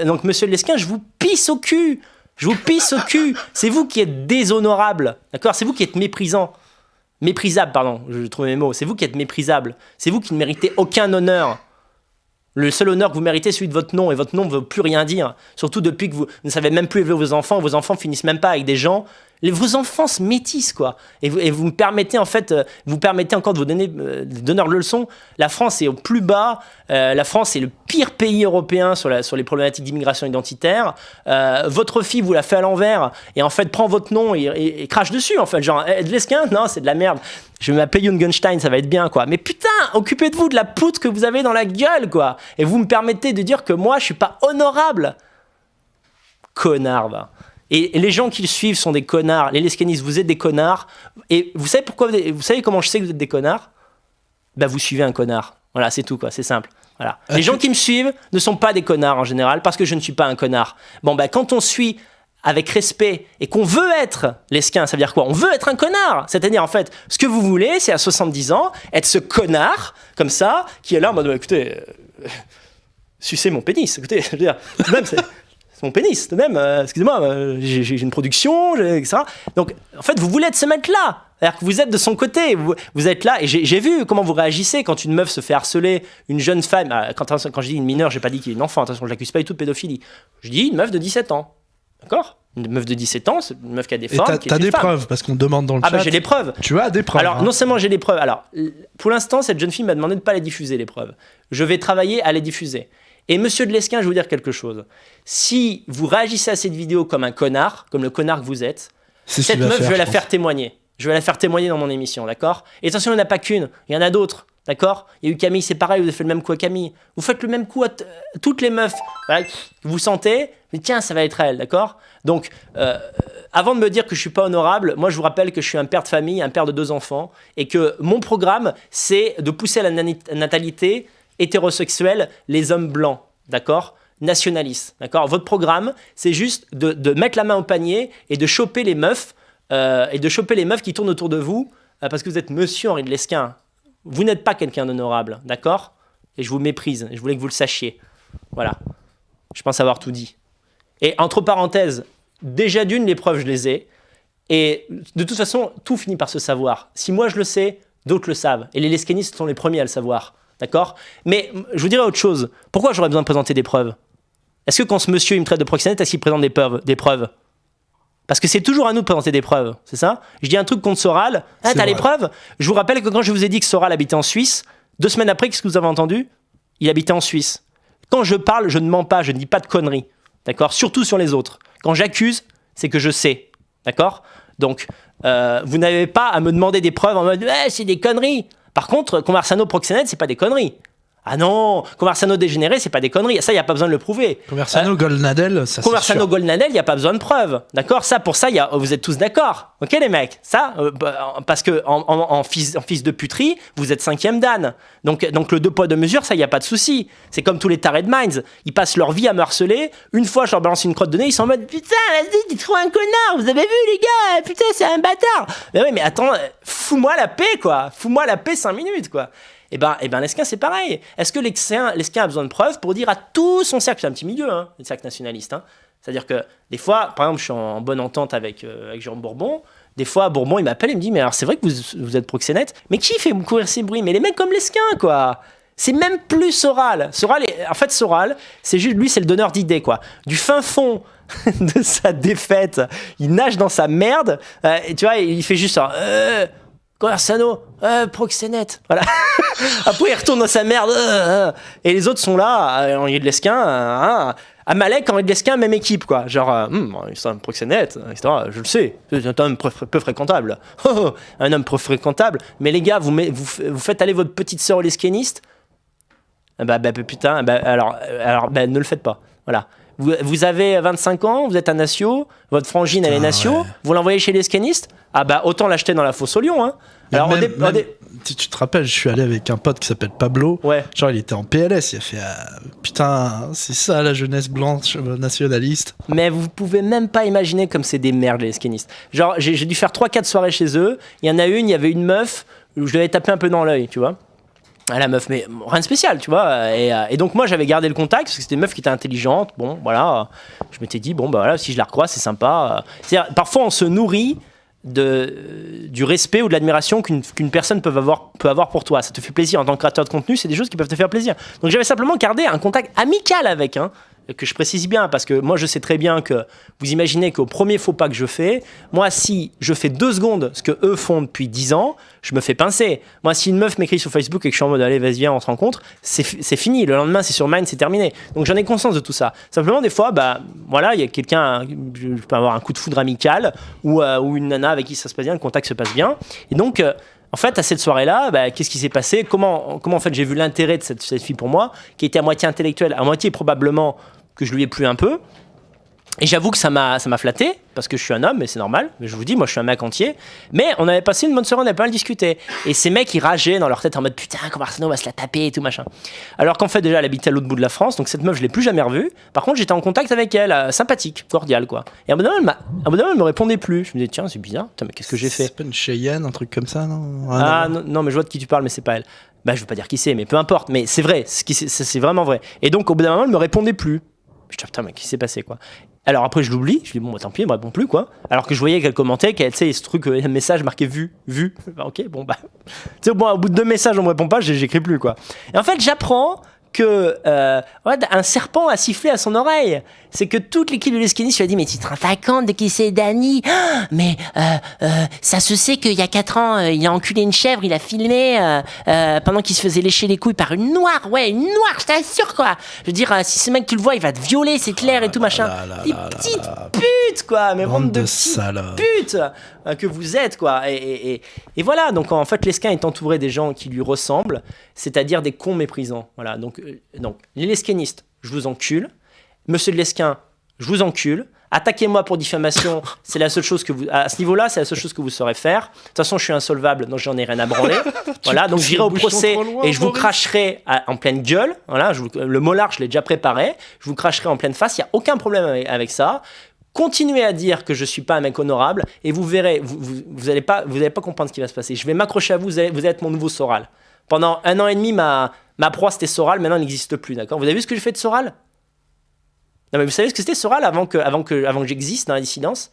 Donc monsieur Lesquin, je vous pisse au cul. Je vous pisse au cul. C'est vous qui êtes déshonorable, d'accord ? C'est vous qui êtes méprisant. Méprisable, pardon, je trouve mes mots. C'est vous qui êtes méprisable. C'est vous qui ne méritez aucun honneur. Le seul honneur que vous méritez, c'est celui de votre nom, et votre nom ne veut plus rien dire. Surtout depuis que vous ne savez même plus élever vos enfants finissent même pas avec des gens. Vos enfants se métissent, quoi. Et vous me permettez, en fait, encore de vous donner donneur de leçons. La France est au plus bas. La France est le pire pays européen sur les problématiques d'immigration identitaire. Votre fille vous la fait à l'envers et en fait prend votre nom et crache dessus, en fait. Genre, de Lesquin, non, c'est de la merde. Je vais m'appeler Jungenstein, ça va être bien, quoi. Mais putain, occupez-vous de la poutre que vous avez dans la gueule, quoi. Et vous me permettez de dire que moi, je suis pas honorable. Connard, va. Et les gens qui le suivent sont des connards. Les lescanistes, vous êtes des connards. Et vous savez pourquoi vous savez comment je sais que vous êtes des connards ? Bah, vous suivez un connard. Voilà, c'est tout, quoi. C'est simple. Voilà. Les gens qui me suivent ne sont pas des connards en général parce que je ne suis pas un connard. Bon, bah, quand on suit avec respect et qu'on veut être Lesquin, ça veut dire quoi ? On veut être un connard. C'est-à-dire, en fait, ce que vous voulez, c'est à 70 ans, être ce connard, comme ça, qui est là en mode, écoutez, sucez mon pénis. Écoutez, je veux dire, même, c'est mon pénis, de même, excusez-moi, j'ai une production, etc. Donc, en fait, vous voulez être ce mec-là. C'est-à-dire que vous êtes de son côté, vous êtes là, et j'ai vu comment vous réagissez quand une meuf se fait harceler, une jeune femme, quand je dis une mineure, j'ai pas dit qu'il est une enfant, attention, je l'accuse pas du tout de pédophilie. Je dis une meuf de 17 ans, d'accord ? Une meuf de 17 ans, c'est une meuf qui a des formes. Et t'as des preuves, parce qu'on demande dans le chat. Ah bah j'ai les preuves. Tu as des preuves. Alors, non seulement j'ai les preuves, alors, pour l'instant, cette jeune fille m'a demandé de ne pas les diffuser, les preuves. Je vais travailler à les diffuser. Et monsieur de Lesquin, je vais vous dire quelque chose. Si vous réagissez à cette vidéo comme un connard, comme le connard que vous êtes, cette meuf, je vais la faire témoigner. Je vais la faire témoigner dans mon émission, d'accord ? Et attention, il n'y en a pas qu'une, il y en a d'autres, d'accord ? Il y a eu Camille, c'est pareil, vous avez fait le même coup à Camille. Vous faites le même coup à toutes les meufs. Voilà, vous sentez, mais tiens, ça va être elle, d'accord ? Donc, avant de me dire que je ne suis pas honorable, moi je vous rappelle que je suis un père de famille, un père de 2 enfants, et que mon programme, c'est de pousser à la natalité hétérosexuelle les hommes blancs, d'accord ? Nationalistes, d'accord ? Votre programme, c'est juste de mettre la main au panier et de choper les meufs, qui tournent autour de vous, parce que vous êtes monsieur Henri de Lesquin. Vous n'êtes pas quelqu'un d'honorable, d'accord ? Et je vous méprise, et je voulais que vous le sachiez. Voilà. Je pense avoir tout dit. Et entre parenthèses, déjà d'une, les preuves, je les ai. Et de toute façon, tout finit par se savoir. Si moi je le sais, d'autres le savent. Et les lescanistes sont les premiers à le savoir. D'accord ? Mais je vous dirais autre chose. Pourquoi j'aurais besoin de présenter des preuves ? Est-ce que quand ce monsieur il me traite de proxénète, est-ce qu'il présente des preuves ? Parce que c'est toujours à nous de présenter des preuves, c'est ça ? Je dis un truc contre Soral. Ah, t'as les preuves ? Je vous rappelle que quand je vous ai dit que Soral habitait en Suisse, 2 semaines après, qu'est-ce que vous avez entendu ? Il habitait en Suisse. Quand je parle, je ne mens pas, je ne dis pas de conneries. D'accord ? Surtout sur les autres. Quand j'accuse, c'est que je sais. D'accord ? Donc, vous n'avez pas à me demander des preuves en mode « c'est des conneries ». Par contre, Conversano proxénète, c'est pas des conneries. Ah non, Conversano dégénéré, c'est pas des conneries. Ça, il n'y a pas besoin de le prouver. Conversano, Goldnadel, ça Conversano, Goldnadel, il n'y a pas besoin de preuves. D'accord ? Ça, pour ça, vous êtes tous d'accord. Ok, les mecs ? Ça, parce que en fils de puterie, vous êtes 5e dan. Donc le 2 poids 2 mesures, ça, il n'y a pas de souci. C'est comme tous les tarés de Minds. Ils passent leur vie à me harceler. Une fois, je leur balance une crotte de nez, ils sont en mode putain, vas-y, tu trouves un connard. Vous avez vu, les gars ? Putain, c'est un bâtard. Mais oui, mais attends, fous-moi la paix, quoi. Fous-moi la paix 5 minutes, quoi. Eh ben, l'esquin, c'est pareil. Est-ce que l'esquin a besoin de preuves pour dire à tout son cercle, c'est un petit milieu, hein, le cercle nationaliste, hein. C'est-à-dire que des fois, par exemple, je suis en bonne entente avec Jérôme Bourbon. Des fois, Bourbon, il m'appelle, il me dit, mais alors c'est vrai que vous êtes proxénète, mais qui fait courir ces bruits ? Mais les mecs comme l'esquin, quoi. C'est même plus Soral. En fait, Soral, c'est juste, lui, c'est le donneur d'idées, quoi. Du fin fond de sa défaite, il nage dans sa merde, et tu vois, il fait juste ça. Conversano, proxénète, voilà. Après, il retourne dans sa merde, et les autres sont là, Henri de Lesquin, Amalek, Henri de Lesquin, même équipe, quoi. Genre, c'est un proxénète, etc. Je le sais, c'est un homme peu fréquentable. Un homme peu fréquentable, mais les gars, vous faites aller votre petite sœur au lesquiniste, putain, alors, ne le faites pas, voilà. Vous avez 25 ans, vous êtes un natio, votre frangine elle est natio, ouais. Vous l'envoyez chez les scanistes, autant l'acheter dans la fosse au lion, hein. Alors si tu te rappelles, je suis allé avec un pote qui s'appelle Pablo, ouais. Genre il était en PLS, il a fait putain, c'est ça la jeunesse blanche nationaliste. Mais vous pouvez même pas imaginer comme c'est des merdes les scanistes. Genre j'ai dû faire 3-4 soirées chez eux, il y en a une, il y avait une meuf où je l'avais tapé un peu dans l'œil, tu vois. La meuf, mais rien de spécial, tu vois. Et donc moi j'avais gardé le contact parce que c'était une meuf qui était intelligente. Bon, voilà. Je m'étais dit voilà, si je la recroise, c'est sympa. C'est-à-dire, parfois on se nourrit du respect ou de l'admiration qu'une personne peut avoir pour toi. Ça te fait plaisir en tant que créateur de contenu, c'est des choses qui peuvent te faire plaisir. Donc j'avais simplement gardé un contact amical avec, que je précise bien, parce que moi je sais très bien que vous imaginez qu'au premier faux pas que je fais, moi si je fais 2 secondes ce que eux font depuis 10 ans, je me fais pincer. Moi si une meuf m'écrit sur Facebook et que je suis en mode allez vas-y viens on se rencontre, c'est fini, le lendemain c'est sur Mind, c'est terminé. Donc j'en ai conscience de tout ça. Simplement des fois, voilà, il y a quelqu'un, je peux avoir un coup de foudre amical ou une nana avec qui ça se passe bien, le contact se passe bien. Et donc en fait, à cette soirée-là, qu'est-ce qui s'est passé ? Comment en fait j'ai vu l'intérêt de cette fille pour moi, qui était à moitié intellectuelle, à moitié probablement que je lui ai plu un peu. Et j'avoue que ça m'a flatté, parce que je suis un homme, et c'est normal. Mais je vous dis, moi je suis un mec entier. Mais on avait passé une bonne soirée, on avait pas mal discuté. Et ces mecs, ils rageaient dans leur tête en mode putain, Conversano va se la taper et tout machin. Alors qu'en fait, déjà, elle habitait à l'autre bout de la France, donc cette meuf, je l'ai plus jamais revue. Par contre, j'étais en contact avec elle, sympathique, cordiale, quoi. Et à un moment donné, elle me répondait plus. Je me disais, tiens, c'est bizarre, putain, mais qu'est-ce que j'ai fait ? C'est pas une Cheyenne, un truc comme ça, non ? Non, mais je vois de qui tu parles, mais c'est pas elle. Je veux pas dire qui c'est, mais peu importe. Mais c'est vrai, c'est vraiment vrai. Et donc, au bout d'un moment, elle me répondait plus. Je dis, putain, mais qu'est-ce qui s'est passé, quoi ? Alors après, je l'oublie. Je dis, tant pis, elle me répond plus, quoi. Alors que je voyais qu'elle commentait, qu'elle, tu sais, ce truc, un message marqué vu. Ok, bon, tu sais, au bout de 2 messages, on me répond pas, j'écris plus, quoi. Et en fait, j'apprends que un serpent a sifflé à son oreille. C'est que toute l'équipe de l'esquiniste lui a dit mais tu te rends pas compte de qui c'est Dany ? Mais ça se sait qu'il y a 4 ans il a enculé une chèvre, il a filmé pendant qu'il se faisait lécher les couilles par une noire, je t'assure, quoi. Je veux dire, si ce mec tu le vois, il va te violer, c'est clair, et tout machin. Des petites putes, quoi, mais bande de petites putes que vous êtes, quoi. Et voilà, donc en fait l'esquin est entouré des gens qui lui ressemblent, c'est-à-dire des cons méprisants. Voilà, donc les lesquinistes, je vous encule. Monsieur de Lesquin, je vous encule. Attaquez-moi pour diffamation, c'est la seule chose que vous... À ce niveau-là, c'est la seule chose que vous saurez faire. De toute façon, je suis insolvable, donc j'en ai rien à branler. Voilà, donc j'irai au procès et je vous cracherai en pleine gueule. Voilà, le molar, je l'ai déjà préparé. Je vous cracherai en pleine face, il n'y a aucun problème avec ça. Continuez à dire que je suis pas un mec honorable et vous verrez, vous allez pas comprendre ce qui va se passer. Je vais m'accrocher à vous, vous allez être mon nouveau Soral. Pendant 1 an et demi, ma proie c'était Soral, maintenant elle n'existe plus, d'accord ? Vous avez vu ce que j'ai fait de Soral ? Non mais vous savez ce que c'était Soral avant que j'existe dans la dissidence ?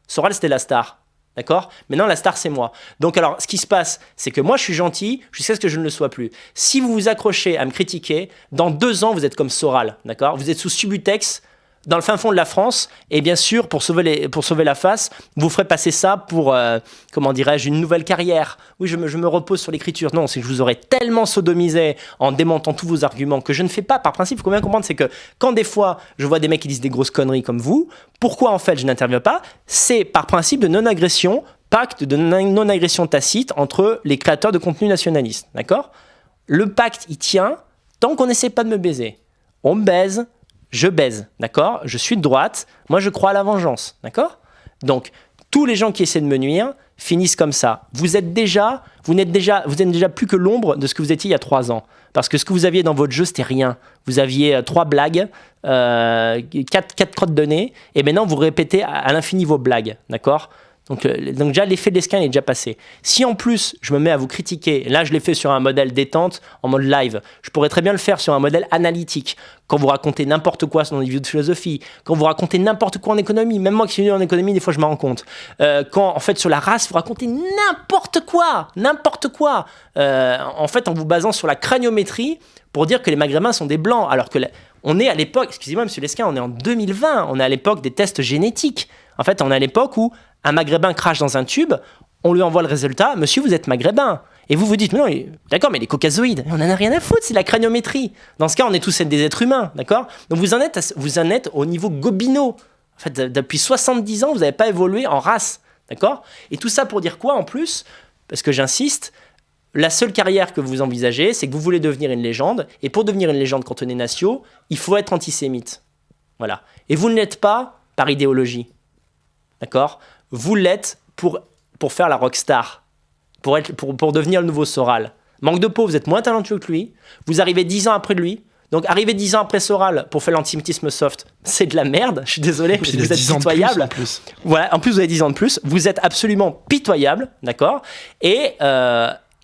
Soral c'était la star, d'accord ? Maintenant la star c'est moi. Donc alors ce qui se passe, c'est que moi je suis gentil jusqu'à ce que je ne le sois plus. Si vous vous accrochez à me critiquer, dans 2 ans vous êtes comme Soral, d'accord ? Vous êtes sous Subutex, dans le fin fond de la France, et bien sûr, pour sauver la face, vous ferez passer ça pour, une nouvelle carrière. Oui, je me repose sur l'écriture. Non, c'est que je vous aurais tellement sodomisé en démontant tous vos arguments que je ne fais pas par principe. Il faut bien comprendre, c'est que quand des fois, je vois des mecs qui disent des grosses conneries comme vous, pourquoi en fait je n'interviens pas ? C'est par principe de non-agression, pacte de non-agression tacite entre les créateurs de contenu nationalistes, d'accord ? Le pacte, il tient Tant qu'on n'essaie pas de me baiser, on me baise, je baise, d'accord? Je suis de droite, moi je crois à la vengeance, d'accord? Donc, tous les gens qui essaient de me nuire finissent comme ça. Vous n'êtes déjà plus que l'ombre de ce que vous étiez il y a 3 ans. Parce que ce que vous aviez dans votre jeu, c'était rien. Vous aviez 3 blagues, 4 crottes de nez, et maintenant vous répétez à l'infini vos blagues, d'accord? Donc déjà, l'effet de l'esquin est déjà passé. Si en plus, je me mets à vous critiquer, là je l'ai fait sur un modèle détente, en mode live, je pourrais très bien le faire sur un modèle analytique, quand vous racontez n'importe quoi sur des vidéos de philosophie, quand vous racontez n'importe quoi en économie, même moi qui suis nul en économie, des fois je m'en rends compte, quand en fait sur la race, vous racontez n'importe quoi, en fait en vous basant sur la craniométrie, pour dire que les Maghrébins sont des blancs, alors que on est à l'époque, excusez-moi monsieur Lesquin, on est en 2020, on est à l'époque des tests génétiques. En fait, on est à l'époque où un Maghrébin crache dans un tube, on lui envoie le résultat, monsieur, vous êtes Maghrébin. Et vous vous dites, mais non, d'accord, mais les caucasoïdes, on en a rien à foutre, c'est la craniométrie. Dans ce cas, on est tous des êtres humains, d'accord? Donc vous en êtes au niveau Gobineau. En fait, depuis 70 ans, vous n'avez pas évolué en race, d'accord? Et tout ça pour dire quoi en plus? Parce que j'insiste, la seule carrière que vous envisagez, c'est que vous voulez devenir une légende, et pour devenir une légende quand on est natio, il faut être antisémite. Voilà. Et vous ne l'êtes pas par idéologie. D'accord? Vous l'êtes pour faire la rockstar, pour devenir le nouveau Soral. Manque de peau, vous êtes moins talentueux que lui, vous arrivez 10 ans après lui, donc arriver 10 ans après Soral pour faire l'antisémitisme soft, c'est de la merde, je suis désolé, vous êtes pitoyable. Voilà, en plus vous avez 10 ans de plus, vous êtes absolument pitoyable, d'accord? Et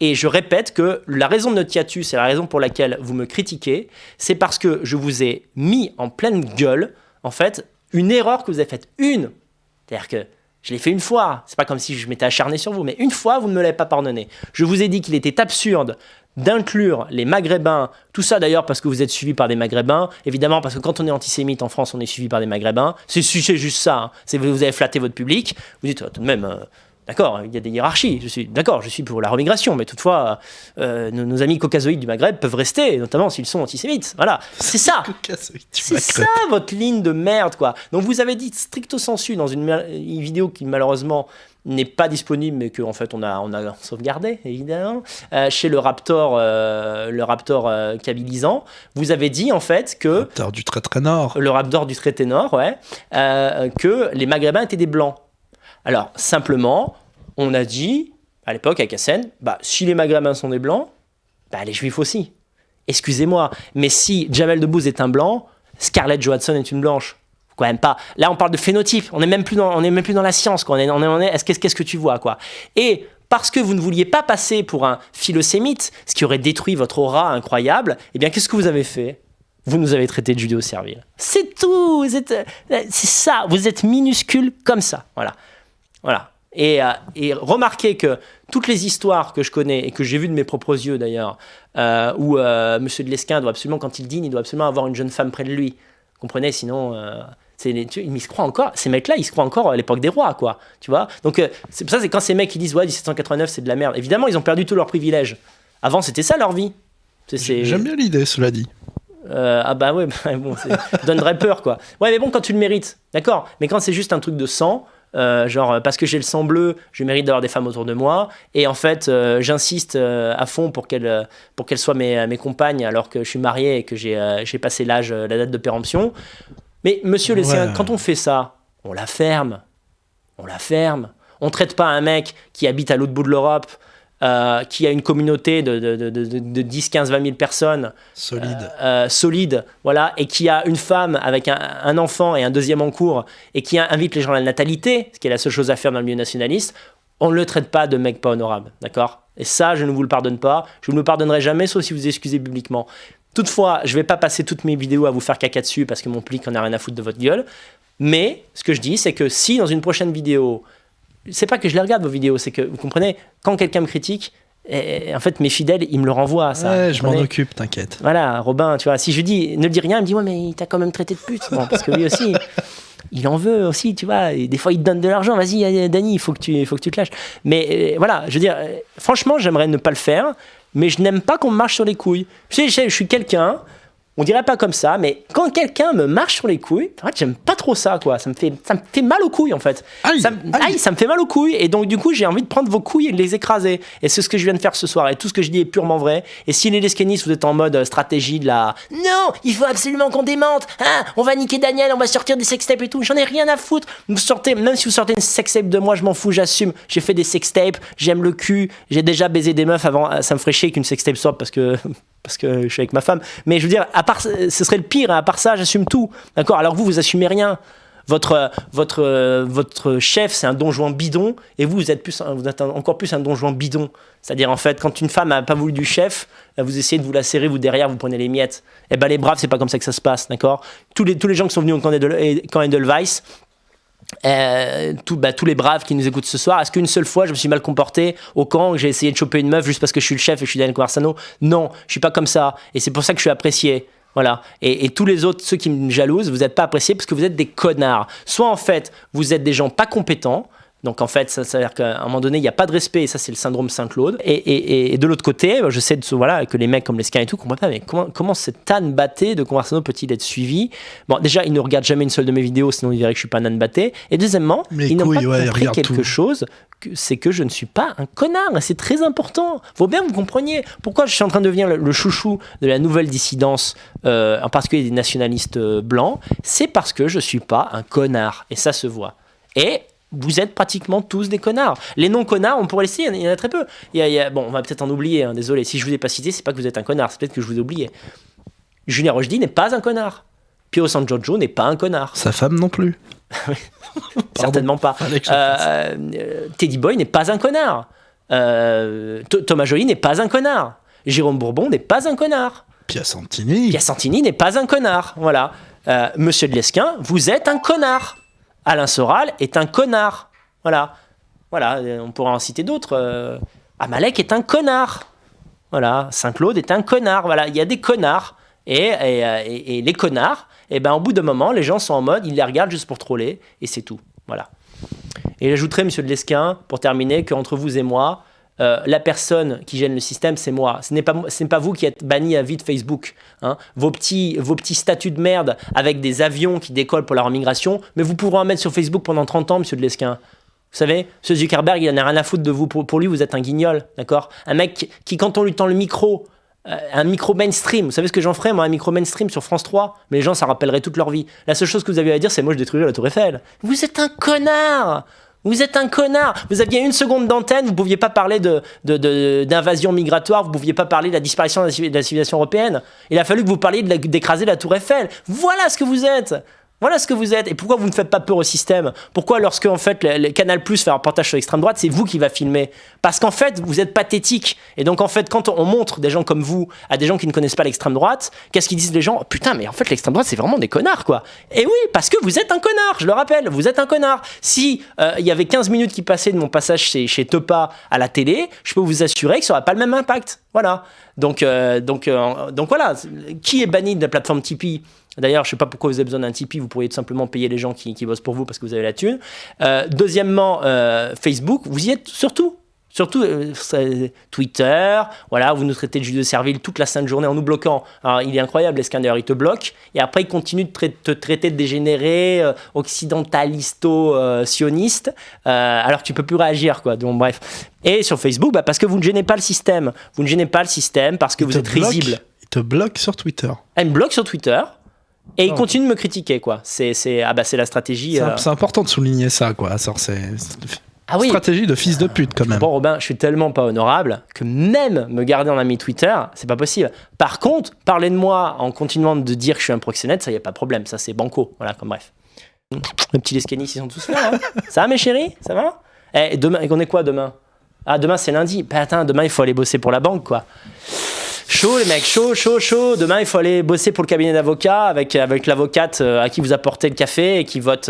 je répète que la raison de notre hiatus, c'est la raison pour laquelle vous me critiquez, c'est parce que je vous ai mis en pleine gueule, en fait, une erreur que vous avez faite. C'est-à-dire que je l'ai fait une fois, c'est pas comme si je m'étais acharné sur vous, mais une fois, vous ne me l'avez pas pardonné. Je vous ai dit qu'il était absurde d'inclure les Maghrébins, tout ça d'ailleurs parce que vous êtes suivis par des Maghrébins, évidemment parce que quand on est antisémite en France, on est suivi par des Maghrébins, c'est juste ça, hein. Vous avez flatté votre public, vous dites tout de même... D'accord, il y a des hiérarchies, je suis pour la remigration, mais toutefois, nos amis caucasoïdes du Maghreb peuvent rester, notamment s'ils sont antisémites. Voilà, c'est ça. C'est ça votre ligne de merde, quoi. Donc vous avez dit stricto sensu dans une vidéo qui malheureusement n'est pas disponible, mais qu'en fait on a sauvegardé, évidemment, chez le Raptor kabylisant. Vous avez dit en fait que... Le Raptor du très nord. Le Raptor du très nord, ouais. Que les Maghrébins étaient des blancs. Alors, simplement, on a dit, à l'époque, à Cassène, si les Maghrébins sont des blancs, les Juifs aussi. Excusez-moi, mais si Jamel Debbouze est un blanc, Scarlett Johansson est une blanche. Quand même pas. Là, on parle de phénotype. On n'est même plus dans la science. Quoi. Qu'est-ce que tu vois, quoi. Et parce que vous ne vouliez pas passer pour un philosémite, ce qui aurait détruit votre aura incroyable, eh bien, qu'est-ce que vous avez fait ? Vous nous avez traité de judéo-serviles. C'est tout. C'est ça. Vous êtes minuscule comme ça. Voilà. Et remarquez que toutes les histoires que je connais et que j'ai vues de mes propres yeux d'ailleurs, où Monsieur de Lesquin doit absolument, quand il dîne, il doit absolument avoir une jeune femme près de lui. Vous comprenez? Sinon, ils se croient encore. Ces mecs-là, ils se croient encore à l'époque des rois, quoi. Tu vois? Donc c'est pour ça, c'est quand ces mecs qui disent 1789, c'est de la merde. Évidemment, ils ont perdu tous leurs privilèges. Avant, c'était ça leur vie. J'aime bien l'idée, cela dit. Bon, ça donnerait peur, quoi. Ouais, mais bon, quand tu le mérites, d'accord. Mais quand c'est juste un truc de sang. Genre parce que j'ai le sang bleu, je mérite d'avoir des femmes autour de moi et en fait j'insiste à fond pour qu'elles soient mes compagnes alors que je suis marié et que j'ai passé la date de péremption. Mais monsieur Lesquin, quand on fait ça, on la ferme. On traite pas un mec qui habite à l'autre bout de l'Europe, qui a une communauté de 10, 15, 20 000 personnes solide, voilà, et qui a une femme avec un enfant et un deuxième en cours, et qui invite les gens à la natalité, ce qui est la seule chose à faire dans le milieu nationaliste, on ne le traite pas de mec pas honorable, d'accord? Et ça, je ne vous le pardonne pas, je ne vous le pardonnerai jamais, sauf si vous excusez publiquement. Toutefois, je ne vais pas passer toutes mes vidéos à vous faire caca dessus, parce que mon public en a rien à foutre de votre gueule, mais ce que je dis, c'est que si dans une prochaine vidéo, c'est pas que je les regarde vos vidéos, c'est que vous comprenez, quand quelqu'un me critique, en fait mes fidèles ils me le renvoient ça. Ouais, je m'en occupe, t'inquiète. Voilà, Robin, tu vois, si je lui dis ne dis rien, il me dit ouais mais il t'a quand même traité de pute, bon, parce que lui aussi il en veut aussi, tu vois, et des fois il te donne de l'argent, vas-y Dany, il faut que tu te lâches. Mais voilà, je veux dire, franchement j'aimerais ne pas le faire, mais je n'aime pas qu'on me marche sur les couilles. Je suis quelqu'un, On dirait pas comme ça, mais quand quelqu'un me marche sur les couilles, en fait, j'aime pas trop ça, quoi. Ça me fait mal aux couilles, en fait. Ça me fait mal aux couilles. Et donc, du coup, j'ai envie de prendre vos couilles et de les écraser. Et c'est ce que je viens de faire ce soir. Et tout ce que je dis est purement vrai. Et si les lescanistes, vous êtes en mode stratégie de la non, il faut absolument qu'on démente. Hein, on va niquer Daniel, on va sortir des sextapes et tout. J'en ai rien à foutre. Même si vous sortez une sextape de moi, je m'en fous, j'assume. J'ai fait des sextapes, j'aime le cul. J'ai déjà baisé des meufs avant. Ça me ferait chier qu'une sextape sorte parce que je suis avec ma femme. Mais je veux dire, à part, ce serait le pire. Hein, à part ça, j'assume tout. D'accord ? Alors vous assumez rien. Votre chef, c'est un Don Juan bidon, et vous êtes encore plus un Don Juan bidon. C'est-à-dire, en fait, quand une femme n'a pas voulu du chef, vous essayez de vous la serrer, vous derrière, vous prenez les miettes. Et ben les braves, c'est pas comme ça que ça se passe, d'accord ? Tous les gens qui sont venus au camp Edelweiss, tous les braves qui nous écoutent ce soir, est-ce qu'une seule fois je me suis mal comporté au camp, j'ai essayé de choper une meuf juste parce que je suis le chef et je suis Daniel Conversano ? Non, je suis pas comme ça, et c'est pour ça que je suis apprécié. Voilà. Et tous les autres, ceux qui me jalousent, vous n'êtes pas appréciés parce que vous êtes des connards. Soit en fait, vous êtes des gens pas compétents. Donc en fait, ça veut dire qu'à un moment donné, il n'y a pas de respect, et ça c'est le syndrome Saint-Claude. Et de l'autre côté, je sais que les mecs comme les Skins et tout comprennent pas, mais comment cette âne batté de Conversano peut-il être suivi ? Bon, déjà, ils ne regardent jamais une seule de mes vidéos, sinon ils verraient que je suis pas un âne batté. Et deuxièmement, ils n'ont pas compris quelque chose, c'est que je ne suis pas un connard, et c'est très important. Faut bien que vous compreniez pourquoi je suis en train de devenir le chouchou de la nouvelle dissidence, en particulier des nationalistes blancs. C'est parce que je suis pas un connard, et ça se voit. Et vous êtes pratiquement tous des connards. Les non-connards, on pourrait essayer, il y en a très peu. Bon, on va peut-être en oublier, hein, désolé. Si je ne vous ai pas cité, c'est pas que vous êtes un connard, c'est peut-être que je vous ai oublié. Julien Rochdy n'est pas un connard. Pio San Giorgio n'est pas un connard. Sa femme non plus. Certainement pas. Teddy Boy n'est pas un connard. Thomas Joly n'est pas un connard. Jérôme Bourbon n'est pas un connard. Pia Santini n'est pas un connard. Voilà. Monsieur de Lesquen, vous êtes un connard. Alain Soral est un connard. Voilà, on pourra en citer d'autres. Amalek est un connard. Voilà, Saint-Claude est un connard. Voilà, il y a des connards. Et les connards, au bout d'un moment, les gens sont en mode, ils les regardent juste pour troller, et c'est tout. Voilà. Et j'ajouterai, monsieur de Lesquen, pour terminer, qu'entre vous et moi, la personne qui gêne le système, c'est moi. Ce n'est pas vous qui êtes banni à vie de Facebook. Hein. Vos petits statuts de merde avec des avions qui décollent pour la migration, mais vous pourrez en mettre sur Facebook pendant 30 ans, monsieur de Lesquen. Vous savez, ce Zuckerberg, il en a rien à foutre de vous. Pour lui, vous êtes un guignol, d'accord ? Un mec qui, quand on lui tend le micro, un micro mainstream, vous savez ce que j'en ferais, moi, un micro mainstream sur France 3, mais les gens, ça rappellerait toute leur vie. La seule chose que vous avez à dire, c'est moi, je détruirai la Tour Eiffel. Vous êtes un connard ! Vous êtes un connard. Vous aviez une seconde d'antenne, vous ne pouviez pas parler d'invasion migratoire, vous ne pouviez pas parler de la disparition de la civilisation européenne. Il a fallu que vous parliez d'écraser la Tour Eiffel. Voilà ce que vous êtes. Voilà ce que vous êtes. Et pourquoi vous ne faites pas peur au système ? Pourquoi lorsque en fait le Canal+ fait un reportage sur l'extrême droite, c'est vous qui va filmer ? Parce qu'en fait, vous êtes pathétique. Et donc en fait, quand on montre des gens comme vous à des gens qui ne connaissent pas l'extrême droite, qu'est-ce qu'ils disent les gens ? Putain, mais en fait l'extrême droite, c'est vraiment des connards, quoi. Et oui, parce que vous êtes un connard, je le rappelle, vous êtes un connard. Si il y avait 15 minutes qui passaient de mon passage chez Tepa à la télé, je peux vous assurer que ça n'aura pas le même impact. Voilà. Donc voilà. Qui est banni de la plateforme Tipeee ? D'ailleurs, je ne sais pas pourquoi vous avez besoin d'un Tipeee, vous pourriez tout simplement payer les gens qui bossent pour vous parce que vous avez la thune. Deuxièmement, Facebook, vous y êtes surtout Twitter, voilà, vous nous traitez de Jules de Serville toute la sainte journée en nous bloquant. Alors, il est incroyable, Lesquen, d'ailleurs, il te bloque, et après, il continue de te traiter de dégénéré, occidentalisto-sioniste, alors que tu ne peux plus réagir, quoi. Donc, bref. Et sur Facebook, parce que vous ne gênez pas le système. Vous ne gênez pas le système parce que vous êtes risible. Il te bloque sur Twitter. Il me bloque sur Twitter. Et il continue de me critiquer, quoi. C'est la stratégie. C'est important de souligner ça, quoi. Stratégie de fils de pute, quand même. Bon, Robin, je suis tellement pas honorable que même me garder en ami Twitter, c'est pas possible. Par contre, parler de moi en continuant de dire que je suis un proxénète, ça y a pas de problème. Ça, c'est banco. Voilà, comme bref. Les petits lescanistes, ils sont tous là. Hein. Ça va, mes chéris ? Ça va ? Demain, on est quoi demain ? Ah, demain, c'est lundi. Putain, demain, il faut aller bosser pour la banque, quoi. Chaud les mecs, chaud. Demain il faut aller bosser pour le cabinet d'avocats avec l'avocate à qui vous apportez le café et qui vote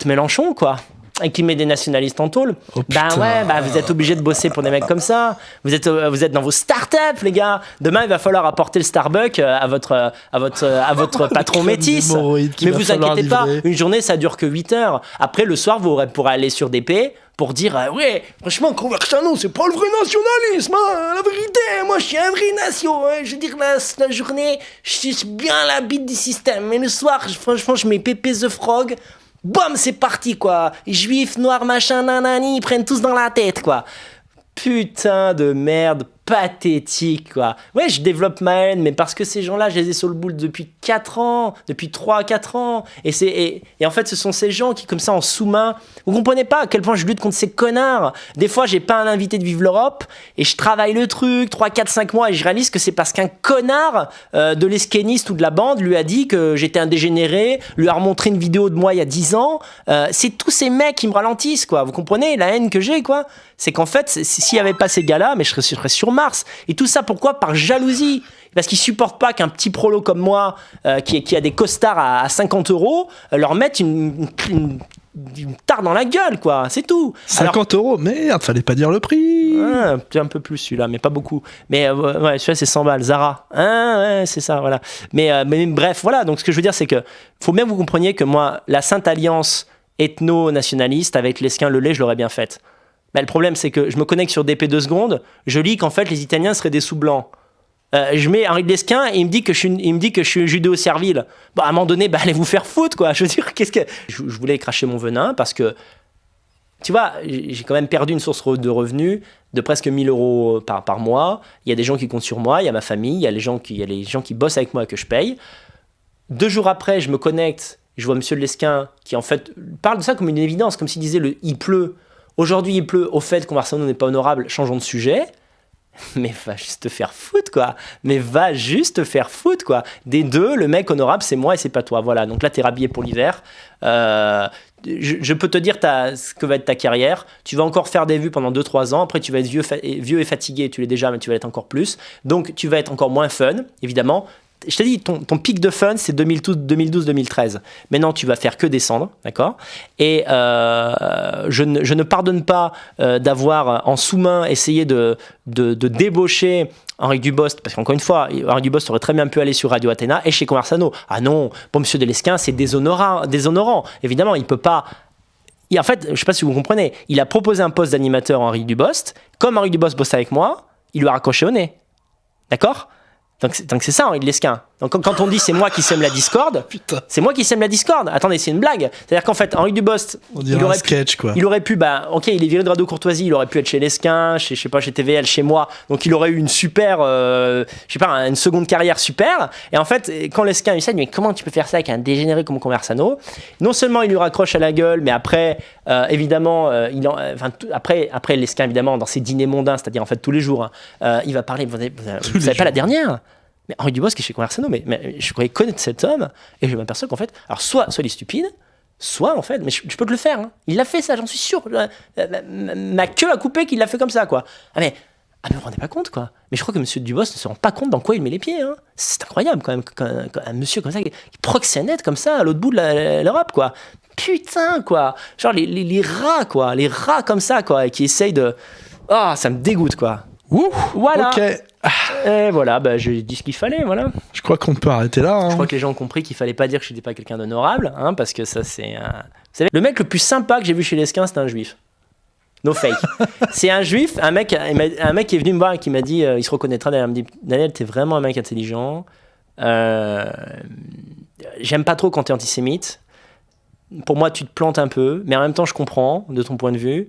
Mélenchon, quoi. Et qui met des nationalistes en taule. Oh, vous êtes obligés de bosser pour des mecs comme ça. Vous êtes dans vos startups, les gars. Demain il va falloir apporter le Starbucks à votre patron métis. Mais vous inquiétez pas, une journée ça dure que 8 heures. Après le soir vous pourrez aller sur DP pour dire ouais, franchement, Conversano, c'est pas le vrai nationalisme, hein, la vérité, moi je suis un vrai nation, hein, je veux dire, la journée, je suis bien la bite du système, mais le soir, franchement, je mets Pépé the Frog, bam, c'est parti, quoi, juifs, noirs, machin, nanani, ils prennent tous dans la tête, quoi. Putain de merde pathétique, quoi. Ouais, je développe ma haine, mais parce que ces gens-là, je les ai sur le boule depuis 4 ans, depuis 3-4 ans. Et en fait, ce sont ces gens qui, comme ça, en sous-main, vous comprenez pas à quel point je lutte contre ces connards. Des fois, j'ai pas un invité de Vive l'Europe, et je travaille le truc 3, 4, 5 mois, et je réalise que c'est parce qu'un connard de l'esquéniste ou de la bande lui a dit que j'étais un dégénéré, lui a remontré une vidéo de moi il y a 10 ans. C'est tous ces mecs qui me ralentissent, quoi. Vous comprenez la haine que j'ai, quoi. C'est qu'en fait, s'il y avait pas ces gars-là, mais je serais sur Mars. Et tout ça, pourquoi ? Par jalousie. Parce qu'ils supportent pas qu'un petit prolo comme moi, qui a des costards à 50 €, leur mette une tare dans la gueule, quoi. C'est tout. 50 €, merde, fallait pas dire le prix. Un peu plus celui-là, mais pas beaucoup. Mais ouais, celui-là, c'est 100 balles. Zara. Ouais, c'est ça, voilà. Mais bref, voilà. Donc, ce que je veux dire, c'est que faut bien que vous compreniez que moi, la Sainte Alliance ethno-nationaliste avec Lesquin, le lait, je l'aurais bien faite. Bah, le problème, c'est que je me connecte sur DP 2 secondes, je lis qu'en fait, les Italiens seraient des sous-blancs. Je mets Henri de Lesquin et il me dit que je suis judéo-servile. Bon, à un moment donné, allez vous faire foutre, quoi. Je veux dire, je voulais cracher mon venin parce que, tu vois, j'ai quand même perdu une source de revenus de presque 1 000 € par mois. Il y a des gens qui comptent sur moi, il y a ma famille, il y a les gens qui bossent avec moi que je paye. 2 jours après, je me connecte, je vois Monsieur de Lesquin qui, en fait, parle de ça comme une évidence, comme s'il disait il pleut. Aujourd'hui, il pleut. Au fait, Conversano n'est pas honorable. Changeons de sujet. Mais va juste te faire foutre, quoi. Des deux, le mec honorable, c'est moi et c'est pas toi. Voilà. Donc là, t'es rhabillé pour l'hiver. Je peux te dire ce que va être ta carrière. Tu vas encore faire des vues pendant 2-3 ans. Après, tu vas être vieux et fatigué. Tu l'es déjà, mais tu vas l'être encore plus. Donc, tu vas être encore moins fun, évidemment. Je t'ai dit, ton pic de fun, c'est 2012-2013. Maintenant, tu vas faire que descendre, d'accord ? Et je ne pardonne pas d'avoir, en sous-main, essayé de débaucher Henri Dubost, parce qu'encore une fois, Henri Dubost aurait très bien pu aller sur Radio Athéna et chez Conversano. Ah non, pour M. de Lesquin, c'est déshonorant. Évidemment, il peut pas... Et en fait, je ne sais pas si vous comprenez, il a proposé un poste d'animateur à Henri Dubost. Comme Henri Dubost bosse avec moi, il lui a raccroché au nez. D'accord ? Donc c'est ça, Henri de Lesquin. Donc quand on dit c'est moi qui sème la discorde, c'est moi qui sème la discorde. Attendez, c'est une blague. C'est-à-dire qu'en fait, Henri Dubost, il aurait pu, ok, il est viré de Radio Courtoisie, il aurait pu être chez Lesquin, chez TVL, chez moi. Donc il aurait eu une super, une seconde carrière super. Et en fait, quand Lesquin lui dit, mais comment tu peux faire ça avec un dégénéré comme Conversano ? Non seulement il lui raccroche à la gueule, mais après, évidemment, après Lesquin, évidemment, dans ses dîners mondains, c'est-à-dire en fait tous les jours, il va parler. Vous savez pas la dernière ? Mais Henri Dubost qui est chez Conversano, mais je croyais connaître cet homme, et je m'aperçois qu'en fait, alors soit il est stupide, soit en fait, mais je peux te le faire, hein. Il l'a fait ça, j'en suis sûr, ma queue a coupé qu'il l'a fait comme ça, quoi. Mais vous vous rendez pas compte, quoi. Mais je crois que monsieur Dubost ne se rend pas compte dans quoi il met les pieds, hein. C'est incroyable quand même, un monsieur comme ça, qui proxénète comme ça à l'autre bout de l'Europe, quoi. Putain, quoi. Genre les rats, quoi, les rats comme ça, quoi, qui essayent de... Ah, ça me dégoûte, quoi. Voilà. Ok. Et voilà, j'ai dit ce qu'il fallait, voilà. Je crois qu'on peut arrêter là. Je crois que les gens ont compris qu'il fallait pas dire que je n'étais pas quelqu'un d'honorable, hein, parce que ça, c'est... Vous savez, le mec le plus sympa que j'ai vu chez Lesquin, c'est un juif. No fake. C'est un juif, un mec qui est venu me voir et qui m'a dit, il se reconnaîtra, il me dit, Daniel, t'es vraiment un mec intelligent. J'aime pas trop quand t'es antisémite. Pour moi, tu te plantes un peu, mais en même temps, je comprends de ton point de vue.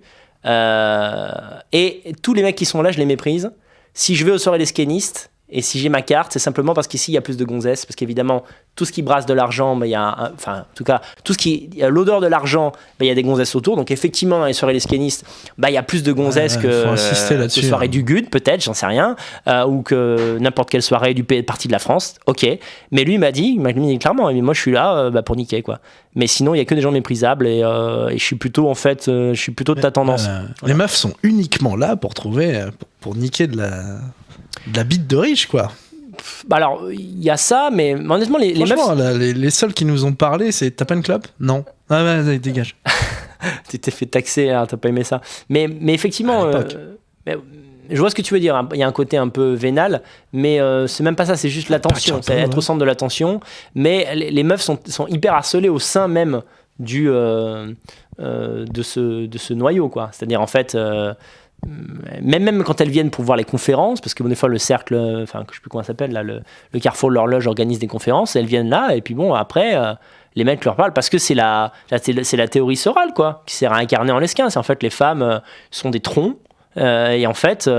Et tous les mecs qui sont là, je les méprise. Si je vais aux soirées lesquinistes et si j'ai ma carte, c'est simplement parce qu'ici il y a plus de gonzesses, parce qu'évidemment tout ce qui brasse de l'argent, il y a en tout cas tout ce qui a l'odeur de l'argent, il y a des gonzesses autour. Donc effectivement dans les soirées lesquinistes, il y a plus de gonzesses que soirées du GUD, peut-être, j'en sais rien, ou que n'importe quelle soirée du parti de la France. Ok, mais lui il m'a dit clairement, moi je suis là pour niquer, quoi. Mais sinon il y a que des gens méprisables et je suis plutôt de ta tendance. Les meufs sont uniquement là pour trouver pour niquer de la bite de riche, quoi. Alors, il y a ça, mais honnêtement, les meufs... les seuls qui nous ont parlé, c'est Tap & Club ? Non. Ah, vas-y, dégage. Tu t'es fait taxer, hein, t'as pas aimé ça. Mais effectivement, je vois ce que tu veux dire. Hein. Il y a un côté un peu vénal, mais c'est même pas ça, c'est juste l'attention. C'est être au centre de l'attention. Mais les meufs sont hyper harcelées au sein même de ce noyau, quoi. C'est-à-dire, en fait, même quand elles viennent pour voir les conférences, parce que des fois, le cercle, enfin, je sais plus comment ça s'appelle, là, le Carrefour de l'Horloge organise des conférences, elles viennent là, et puis bon, après, les mecs leur parlent, parce que c'est la théorie sorale, quoi, qui sert à incarner en Lesquin. C'est en fait, les femmes sont des troncs, et en fait,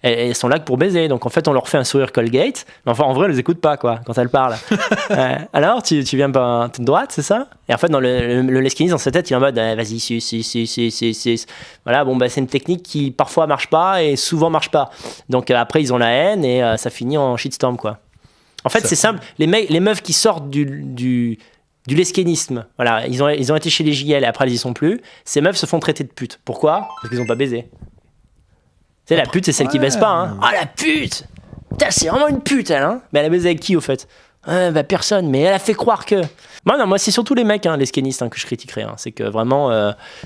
elles sont là que pour baiser. Donc en fait, on leur fait un sourire Colgate, mais enfin, en vrai, elles les écoutent pas, quoi, quand elles parlent. Alors, tu viens pas de droite, c'est ça? Et en fait, dans le lesquiniste, dans sa tête, il est en mode vas-y, si. Voilà, bon, c'est une technique qui parfois marche pas et souvent marche pas. Donc après, ils ont la haine et ça finit en shitstorm, quoi. En fait, c'est simple. Les meufs qui sortent du lesquinisme, voilà, ils ont été chez les JL et après, ils y sont plus. Ces meufs se font traiter de putes. Pourquoi? Parce qu'ils ont pas baisé. Tu sais, la pute, c'est celle qui baise pas, hein. Ah, la pute! Putain, c'est vraiment une pute, elle, hein. Mais elle a baisé avec qui, au fait? Personne, mais elle a fait croire que... Moi, c'est surtout les mecs, hein, les skénistes, que je critiquerais. Hein. C'est que vraiment,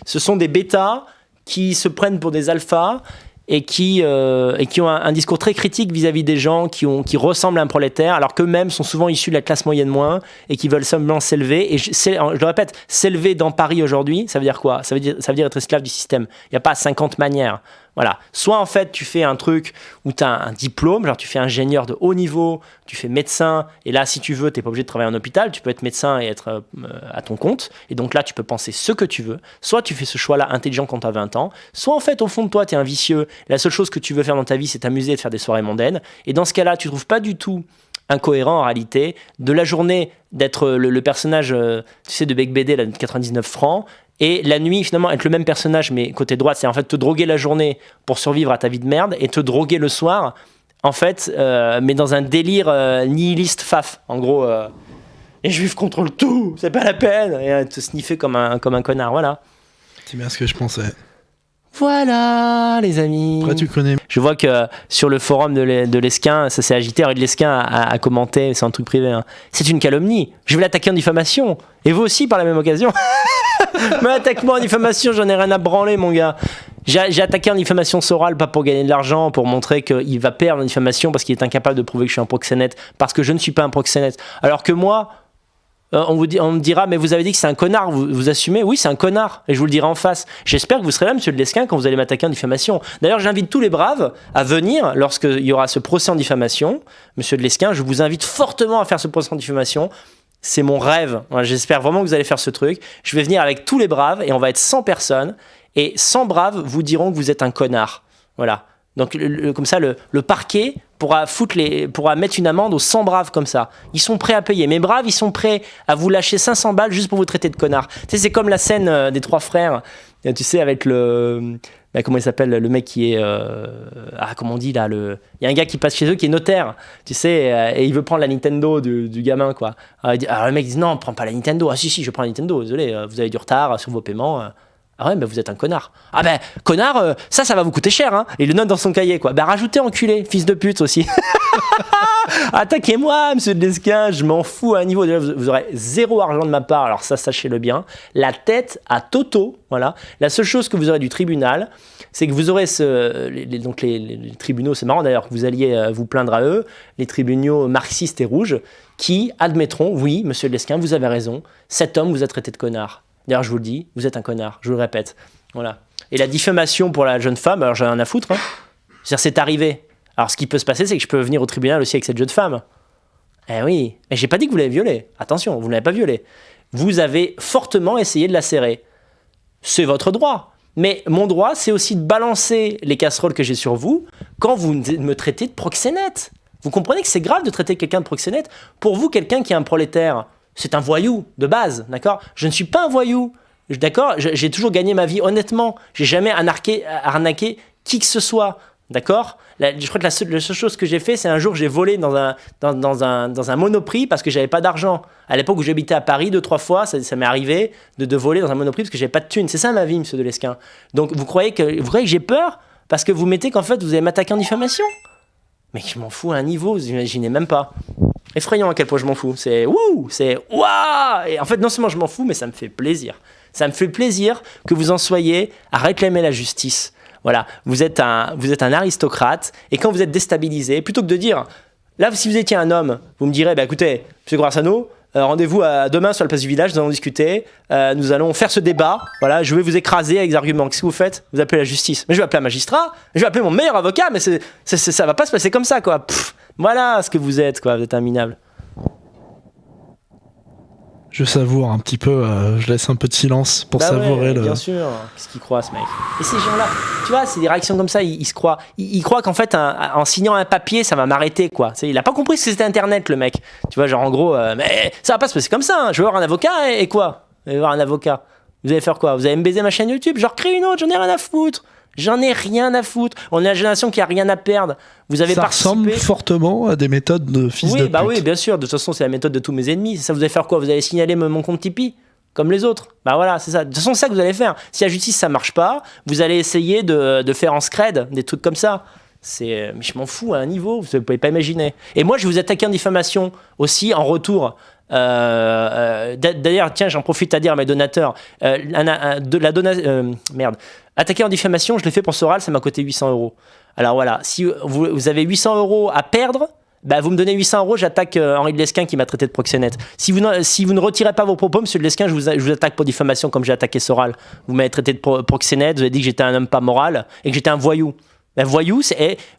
ce sont des bêtas qui se prennent pour des alphas et qui ont un discours très critique vis-à-vis des gens qui ressemblent à un prolétaire, alors qu'eux-mêmes sont souvent issus de la classe moyenne moins et qui veulent simplement s'élever. Et je le répète, s'élever dans Paris aujourd'hui, ça veut dire quoi? Ça veut dire être esclave du système. Il n'y a pas 50 manières. Voilà. Soit en fait tu fais un truc où tu as un diplôme, genre tu fais ingénieur de haut niveau, tu fais médecin, et là si tu veux, tu n'es pas obligé de travailler en hôpital, tu peux être médecin et être à ton compte, et donc là tu peux penser ce que tu veux. Soit tu fais ce choix-là intelligent quand tu as 20 ans, soit en fait au fond de toi tu es un vicieux, la seule chose que tu veux faire dans ta vie c'est t'amuser et de faire des soirées mondaines, et dans ce cas-là tu ne trouves pas du tout incohérent en réalité de la journée d'être le personnage tu sais de Bec BD là, de 99 francs, et la nuit finalement être le même personnage mais côté droite, c'est en fait te droguer la journée pour survivre à ta vie de merde et te droguer le soir en fait mais dans un délire nihiliste faf en gros, les juifs contrôlent tout, c'est pas la peine, et te sniffer comme un connard, voilà. C'est bien ce que je pensais. Voilà, les amis. Après, tu connais. Je vois que sur le forum de Lesquin, ça s'est agité. Et Lesquin a commenté, c'est un truc privé. Hein. C'est une calomnie. Je vais l'attaquer en diffamation. Et vous aussi, par la même occasion. Mais attaque-moi en diffamation, j'en ai rien à branler, mon gars. J'ai attaqué en diffamation sorale, pas pour gagner de l'argent, pour montrer qu'il va perdre en diffamation parce qu'il est incapable de prouver que je suis un proxénète. Parce que je ne suis pas un proxénète. Alors que moi. On me dira, mais vous avez dit que c'est un connard, vous assumez? Oui, c'est un connard, et je vous le dirai en face. J'espère que vous serez là, monsieur de Lesquin, quand vous allez m'attaquer en diffamation. D'ailleurs, j'invite tous les braves à venir lorsqu'il y aura ce procès en diffamation. Monsieur de Lesquin, je vous invite fortement à faire ce procès en diffamation. C'est mon rêve. J'espère vraiment que vous allez faire ce truc. Je vais venir avec tous les braves, et on va être 100 personnes, et 100 braves vous diront que vous êtes un connard. Voilà. Donc, comme ça, le parquet pourra mettre une amende aux 100 braves comme ça. Ils sont prêts à payer. Mes braves, ils sont prêts à vous lâcher 500 balles juste pour vous traiter de connard. Tu sais, c'est comme la scène des trois frères, tu sais, avec le... comment il s'appelle, le mec qui est... comment on dit, là, il y a un gars qui passe chez eux qui est notaire, tu sais, et il veut prendre la Nintendo du gamin, quoi. Alors le mec dit, non, prends pas la Nintendo. Ah si, je prends la Nintendo, désolé, vous avez du retard sur vos paiements. Ah ouais, vous êtes un connard. Ah connard, ça va vous coûter cher, hein. Et il le note dans son cahier, quoi. Rajoutez enculé, fils de pute aussi. Attaquez-moi, monsieur de Lesquin, je m'en fous à un niveau. Déjà, vous aurez zéro argent de ma part, alors ça, sachez-le bien. La tête à Toto, voilà. La seule chose que vous aurez du tribunal, c'est que vous aurez les tribunaux, c'est marrant d'ailleurs que vous alliez vous plaindre à eux, les tribunaux marxistes et rouges, qui admettront, oui, monsieur de Lesquin, vous avez raison, cet homme vous a traité de connard. D'ailleurs, je vous le dis, vous êtes un connard, je vous le répète. Voilà. Et la diffamation pour la jeune femme, alors j'en ai rien à foutre. Hein. C'est-à-dire, c'est arrivé. Alors, ce qui peut se passer, c'est que je peux venir au tribunal aussi avec cette jeune femme. Eh oui, mais j'ai pas dit que vous l'avez violée. Attention, vous ne l'avez pas violée. Vous avez fortement essayé de la serrer. C'est votre droit. Mais mon droit, c'est aussi de balancer les casseroles que j'ai sur vous quand vous me traitez de proxénète. Vous comprenez que c'est grave de traiter quelqu'un de proxénète? Pour vous, quelqu'un qui est un prolétaire, c'est un voyou de base, d'accord? Je ne suis pas un voyou, d'accord? J'ai toujours gagné ma vie honnêtement. J'ai jamais arnaqué qui que ce soit, d'accord? Je crois que la seule chose que j'ai fait, c'est un jour j'ai volé dans un Monoprix parce que j'avais pas d'argent. À l'époque où j'habitais à Paris 2-3 fois, ça m'est arrivé de voler dans un Monoprix parce que j'avais pas de thunes. C'est ça ma vie, monsieur de Lesquin. Donc vous croyez que j'ai peur parce que vous mettez qu'en fait vous allez m'attaquer en diffamation? Mais je m'en fous à un niveau, vous imaginez même pas. Effrayant à quel point je m'en fous. C'est waouh. Et en fait, non seulement je m'en fous, mais ça me fait plaisir. Ça me fait plaisir que vous en soyez à réclamer la justice. Voilà, vous êtes un aristocrate, et quand vous êtes déstabilisé, plutôt que de dire, là, si vous étiez un homme, vous me direz, écoutez, monsieur Grassano, Rendez-vous demain sur la place du village, nous allons discuter, nous allons faire ce débat, voilà, je vais vous écraser avec des arguments. Qu'est-ce que vous faites? Vous appelez la justice. Mais je vais appeler un magistrat, je vais appeler mon meilleur avocat, mais ça va pas se passer comme ça, quoi. Voilà ce que vous êtes, quoi, vous êtes un minable. Je savoure un petit peu, je laisse un peu de silence pour savourer Bien sûr, qu'est-ce qu'il croit ce mec? Et ces gens-là, tu vois, c'est des réactions comme ça, ils se croient. Il croit qu'en fait, en signant un papier, ça va m'arrêter, quoi. Il a pas compris ce que c'était Internet, le mec. Tu vois, genre en gros, mais ça va pas se passer comme ça, hein. Je vais voir un avocat et quoi? Vous allez voir un avocat. Vous allez faire quoi? Vous allez me baiser ma chaîne YouTube? Genre, crée une autre, j'en ai rien à foutre. J'en ai rien à foutre. On est la génération qui a rien à perdre. Vous avez participé. Ça ressemble fortement à des méthodes de fils de pute. Oui, bien sûr. De toute façon, c'est la méthode de tous mes ennemis. Ça, vous allez faire quoi? Vous allez signaler mon compte Tipeee comme les autres. Bah voilà, c'est ça. De toute façon, c'est ça que vous allez faire. Si la justice, ça marche pas, vous allez essayer de faire en scred des trucs comme ça. Mais je m'en fous à un niveau, vous ne pouvez pas imaginer. Et moi, je vais vous attaquer en diffamation aussi en retour. D'ailleurs, tiens, j'en profite à dire à mes donateurs, attaquer en diffamation, je l'ai fait pour Soral, ça m'a coûté 800 €. Alors voilà, si vous avez 800 € à perdre, bah vous me donnez 800 €, j'attaque Henri de Lesquen qui m'a traité de proxénète. Si vous ne retirez pas vos propos, monsieur de Lesquen, je vous attaque pour diffamation comme j'ai attaqué Soral. Vous m'avez traité de proxénète, vous avez dit que j'étais un homme pas moral et que j'étais un voyou. Ben, voyou,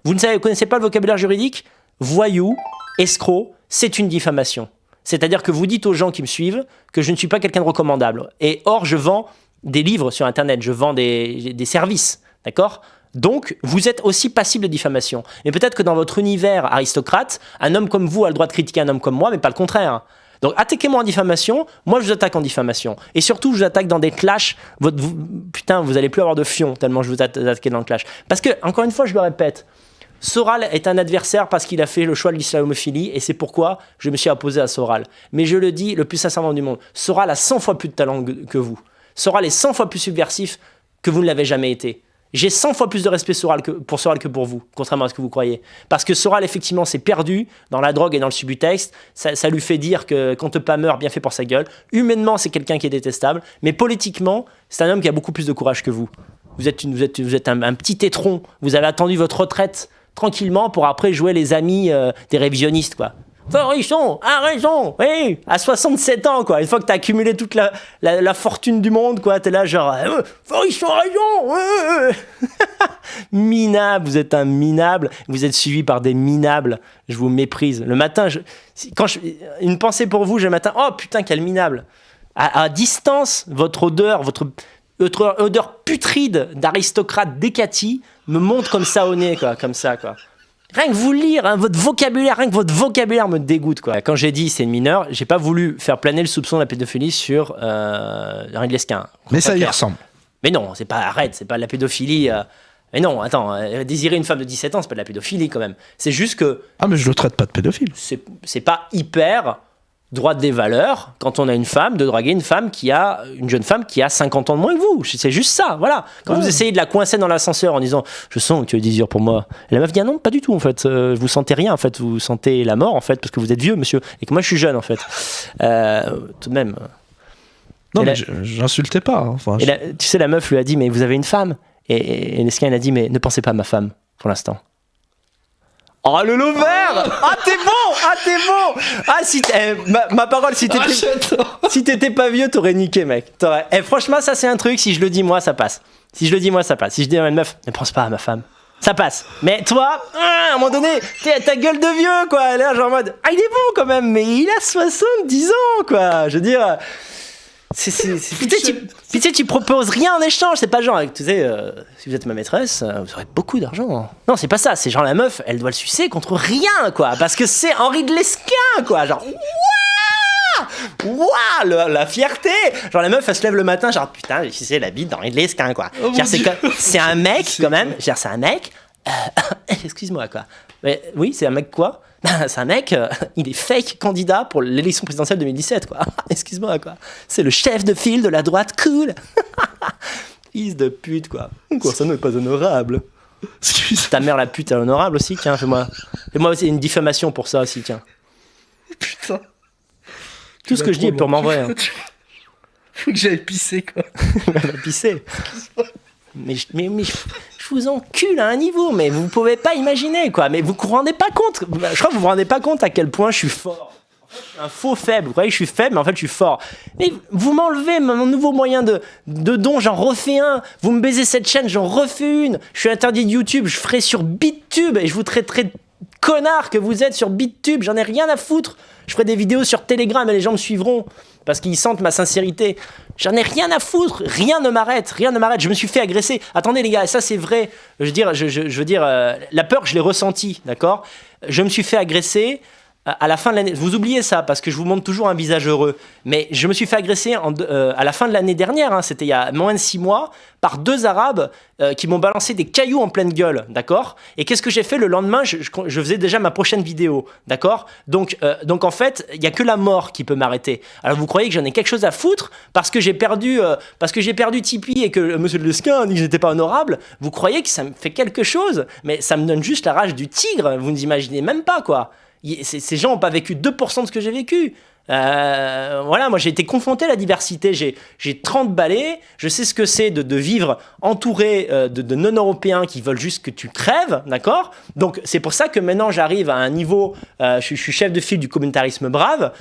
vous ne connaissez pas le vocabulaire juridique? Voyou, escroc, c'est une diffamation. C'est-à-dire que vous dites aux gens qui me suivent que je ne suis pas quelqu'un de recommandable. Et or, je vends des livres sur Internet, je vends des services, d'accord? Donc, vous êtes aussi passible de diffamation. Mais peut-être que dans votre univers aristocrate, un homme comme vous a le droit de critiquer un homme comme moi, mais pas le contraire. Donc, attaquez-moi en diffamation, moi je vous attaque en diffamation. Et surtout, je vous attaque dans des clashs. Putain, vous allez plus avoir de fion tellement je vous attaque dans le clash. Parce que, encore une fois, je le répète, Soral est un adversaire parce qu'il a fait le choix de l'islamophilie et c'est pourquoi je me suis opposé à Soral. Mais je le dis le plus sincèrement du monde, Soral a 100 fois plus de talent que vous. Soral est 100 fois plus subversif que vous ne l'avez jamais été. J'ai 100 fois plus de respect pour Soral que pour vous, contrairement à ce que vous croyez. Parce que Soral, effectivement, s'est perdu dans la drogue et dans le subutex. Ça lui fait dire que quand pas meurt, bien fait pour sa gueule. Humainement, c'est quelqu'un qui est détestable. Mais politiquement, c'est un homme qui a beaucoup plus de courage que vous. Vous êtes un petit étron. Vous avez attendu votre retraite tranquillement pour après jouer les amis des révisionnistes, quoi. Forichon a raison, oui, à 67 ans, quoi. Une fois que t'as accumulé toute la fortune du monde, quoi, t'es là genre Forichon a raison. Minable, vous êtes un minable, vous êtes suivi par des minables, je vous méprise. Le matin, une pensée pour vous, j'ai le matin, oh putain, quel minable. À distance, votre odeur putride d'aristocrate décati me monte comme ça au nez, quoi, comme ça, quoi. Rien que vous lire, hein, votre vocabulaire me dégoûte, quoi. Quand j'ai dit c'est une mineure, j'ai pas voulu faire planer le soupçon de la pédophilie sur Henri de Lesquen. Mais ça y ressemble. Mais non, c'est pas de la pédophilie. Mais non, attends, désirer une femme de 17 ans, c'est pas de la pédophilie quand même. C'est juste que. Ah, mais je le traite pas de pédophile. C'est pas hyper droit des valeurs quand on a une femme de draguer une jeune femme qui a 50 ans de moins que vous. C'est juste ça, voilà. Quand vous essayez de la coincer dans l'ascenseur en disant je sens que tu es désir pour moi, et la meuf dit ah non, pas du tout en fait. Vous sentez rien en fait, vous sentez la mort en fait parce que vous êtes vieux monsieur et que moi je suis jeune en fait. Tout de même. Non mais j'insultais pas. Hein. Enfin, tu sais, la meuf lui a dit mais vous avez une femme et Lesquen a dit mais ne pensez pas à ma femme pour l'instant. Oh le loup vert! Ah t'es bon! Ah si ma parole, si t'étais pas vieux, t'aurais niqué mec. Franchement ça c'est un truc, si je le dis moi ça passe. Si je dis à une meuf, ne pense pas à ma femme, ça passe. Mais toi, à un moment donné, t'as ta gueule de vieux quoi. Elle est là genre en mode, ah il est bon quand même, mais il a 70 ans quoi. Je veux dire... Puis tu proposes rien en échange, c'est pas genre, tu sais, si vous êtes ma maîtresse, vous aurez beaucoup d'argent. Non, c'est pas ça, c'est genre la meuf, elle doit le sucer contre rien, quoi, parce que c'est Henri de Lesquen, quoi, genre, waouh, la fierté. Genre la meuf, elle se lève le matin, genre, putain, j'ai sucé la bite d'Henri de Lesquen, quoi. Oh c'est un mec, quand même, c'est un mec, excuse-moi, quoi. Mais, oui, c'est un mec quoi? C'est un mec, il est fake candidat pour l'élection présidentielle 2017, quoi. Excuse-moi, quoi. C'est le chef de file de la droite cool. Fils de pute, quoi. Quoi, ça n'est pas honorable. Ta mère la pute est honorable aussi, tiens, fais-moi aussi une diffamation pour ça aussi, tiens. Putain. Tout ce que je dis est purement vrai. Hein. Faut que j'aille pisser, quoi. Elle va pisser. Mais je vous encule à un niveau, mais vous pouvez pas imaginer, quoi. Mais vous vous rendez pas compte. Je crois que vous vous rendez pas compte à quel point je suis fort. Un faux faible. Vous croyez que je suis faible, mais en fait, je suis fort. Mais vous m'enlevez mon nouveau moyen de don, j'en refais un. Vous me baisez cette chaîne, j'en refais une. Je suis interdit de YouTube, je ferai sur BitTube et je vous traiterai de connard que vous êtes sur BitTube. J'en ai rien à foutre. Je ferai des vidéos sur Telegram et les gens me suivront parce qu'ils sentent ma sincérité. J'en ai rien à foutre. Rien ne m'arrête. Rien ne m'arrête. Je me suis fait agresser. Attendez les gars, ça c'est vrai. Je veux dire, la peur, je l'ai ressentie, d'accord ? Je me suis fait agresser. À la fin de l'année, vous oubliez ça parce que je vous montre toujours un visage heureux, mais je me suis fait agresser à la fin de l'année dernière, hein, c'était il y a moins de 6 mois, par 2 Arabes qui m'ont balancé des cailloux en pleine gueule, d'accord ? Et qu'est-ce que j'ai fait le lendemain ? Je faisais déjà ma prochaine vidéo, d'accord ? Donc en fait, il n'y a que la mort qui peut m'arrêter. Alors vous croyez que j'en ai quelque chose à foutre parce que j'ai perdu Tipeee et que Monsieur de Lesquin a dit que j'étais pas honorable ? Vous croyez que ça me fait quelque chose ? Mais ça me donne juste la rage du tigre, vous n'imaginez même pas quoi. Ces gens n'ont pas vécu 2% de ce que j'ai vécu. Voilà, moi j'ai été confronté à la diversité. J'ai 30 balais. Je sais ce que c'est de vivre entouré de non-européens qui veulent juste que tu crèves, d'accord ? Donc c'est pour ça que maintenant j'arrive à un niveau. Je suis chef de file du communautarisme brave.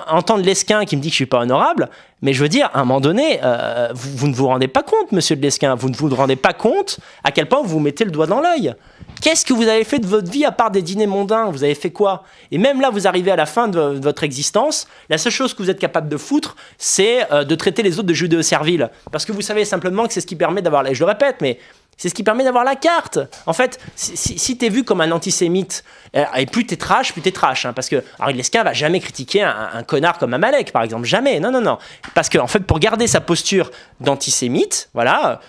Entendre Lesquin qui me dit que je suis pas honorable. Mais je veux dire, à un moment donné, vous ne vous rendez pas compte, monsieur de Lesquin, vous ne vous rendez pas compte à quel point vous mettez le doigt dans l'œil. Qu'est-ce que vous avez fait de votre vie à part des dîners mondains ? Vous avez fait quoi ? Et même là, vous arrivez à la fin de votre existence, la seule chose que vous êtes capable de foutre, c'est de traiter les autres de judéo-serviles. Parce que vous savez simplement que c'est ce qui permet d'avoir, et je le répète, mais c'est ce qui permet d'avoir la carte. En fait, si t'es vu comme un antisémite, et plus t'es trash, hein, parce que Henri Lesquin va jamais critiquer un connard comme Amalek, par exemple, jamais, non. Parce que en fait, pour garder sa posture d'antisémite, voilà,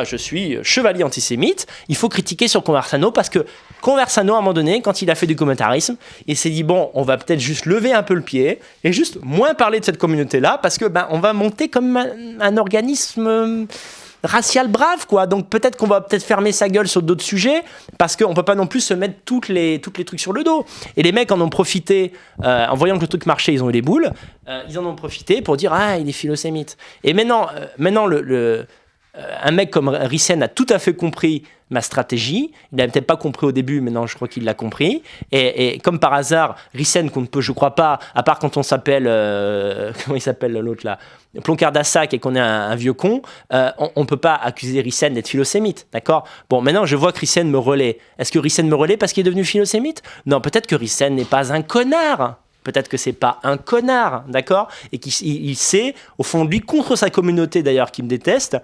je suis chevalier antisémite, il faut critiquer sur Conversano, parce que Conversano, à un moment donné, quand il a fait du communautarisme, il s'est dit, bon, on va peut-être juste lever un peu le pied, et juste moins parler de cette communauté-là, parce que on va monter comme un organisme racial brave, quoi. Donc peut-être qu'on va fermer sa gueule sur d'autres sujets, parce qu'on peut pas non plus se mettre toutes les trucs sur le dos. Et les mecs en ont profité, en voyant que le truc marchait, ils ont eu les boules, ils en ont profité pour dire, ah, il est philosémite. Et maintenant un mec comme Rissen a tout à fait compris ma stratégie. Il n'avait peut-être pas compris au début, mais non, je crois qu'il l'a compris. Et comme par hasard, Rissen, qu'on ne peut, je crois pas, à part quand on s'appelle, comment il s'appelle l'autre là, Ploncard d'Assac et qu'on est un vieux con, on ne peut pas accuser Rissen d'être philosémite, d'accord ? Bon, maintenant je vois que Rissen me relaie. Est-ce que Rissen me relaie parce qu'il est devenu philosémite ? Non, peut-être que Rissen n'est pas un connard. Peut-être que c'est pas un connard, d'accord ? Et qu'il sait, au fond de lui, contre sa communauté d'ailleurs, qui me déteste,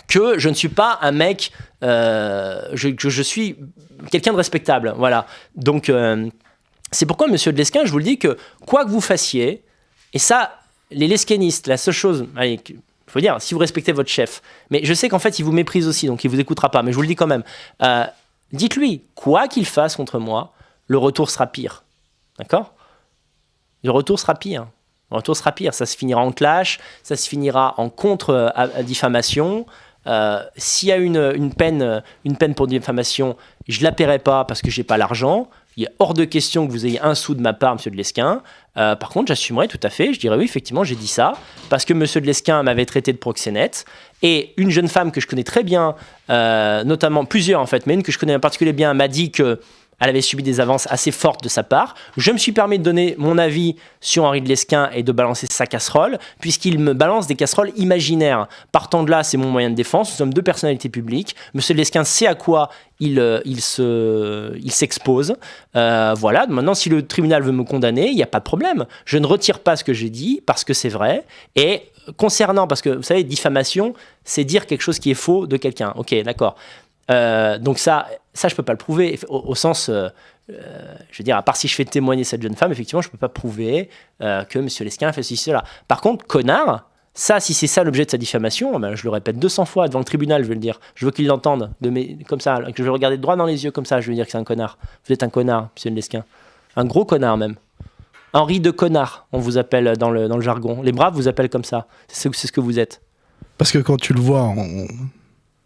que je ne suis pas un mec, je suis quelqu'un de respectable, voilà. Donc, c'est pourquoi, monsieur de Lesquin, je vous le dis que quoi que vous fassiez, et ça, les lesquinistes, la seule chose, allez, il faut dire, si vous respectez votre chef, mais je sais qu'en fait, il vous méprise aussi, donc il vous écoutera pas, mais je vous le dis quand même, dites-lui, quoi qu'il fasse contre moi, le retour sera pire, d'accord ? Le retour sera pire. Le retour sera pire. Ça se finira en clash, ça se finira en contre-diffamation. S'il y a une peine pour diffamation, je ne la paierai pas parce que je n'ai pas l'argent. Il est hors de question que vous ayez un sou de ma part, monsieur de Lesquin. Par contre, j'assumerai tout à fait. Je dirais oui, effectivement, j'ai dit ça parce que monsieur de Lesquin m'avait traité de proxénète. Et une jeune femme que je connais très bien, notamment plusieurs en fait, mais une que je connais en particulier bien, m'a dit que elle avait subi des avances assez fortes de sa part. Je me suis permis de donner mon avis sur Henri de Lesquin et de balancer sa casserole, puisqu'il me balance des casseroles imaginaires. Partant de là, c'est mon moyen de défense. Nous sommes 2 personnalités publiques. Monsieur de Lesquin sait à quoi il s'expose. Voilà. Maintenant, si le tribunal veut me condamner, il n'y a pas de problème. Je ne retire pas ce que j'ai dit, parce que c'est vrai. Et concernant, parce que vous savez, diffamation, c'est dire quelque chose qui est faux de quelqu'un. Ok, d'accord. Donc ça je peux pas le prouver au sens je veux dire, à part si je fais témoigner cette jeune femme, effectivement je peux pas prouver que monsieur Lesquin a fait ceci, cela. Par contre, connard, ça, si c'est ça l'objet de sa diffamation, ben, je le répète 200 fois devant le tribunal, je vais le dire, je veux qu'il l'entende comme ça, que je vais le regarder droit dans les yeux comme ça, je vais dire que c'est un connard. Vous êtes un connard, monsieur Lesquin, un gros connard même. Henri de connard, on vous appelle dans le jargon. Les braves vous appellent comme ça, c'est ce que vous êtes. Parce que quand tu le vois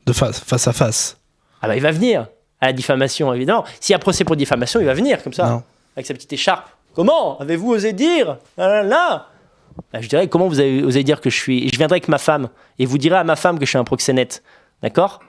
de face à face, ah bah il va venir à la diffamation, évidemment. S'il y a procès pour diffamation, il va venir comme ça, non, avec sa petite écharpe. Comment avez-vous osé dire là bah, je dirais, comment vous avez osé dire que je suis... Je viendrai avec ma femme, et vous direz à ma femme que je suis un proxénète. D'accord ?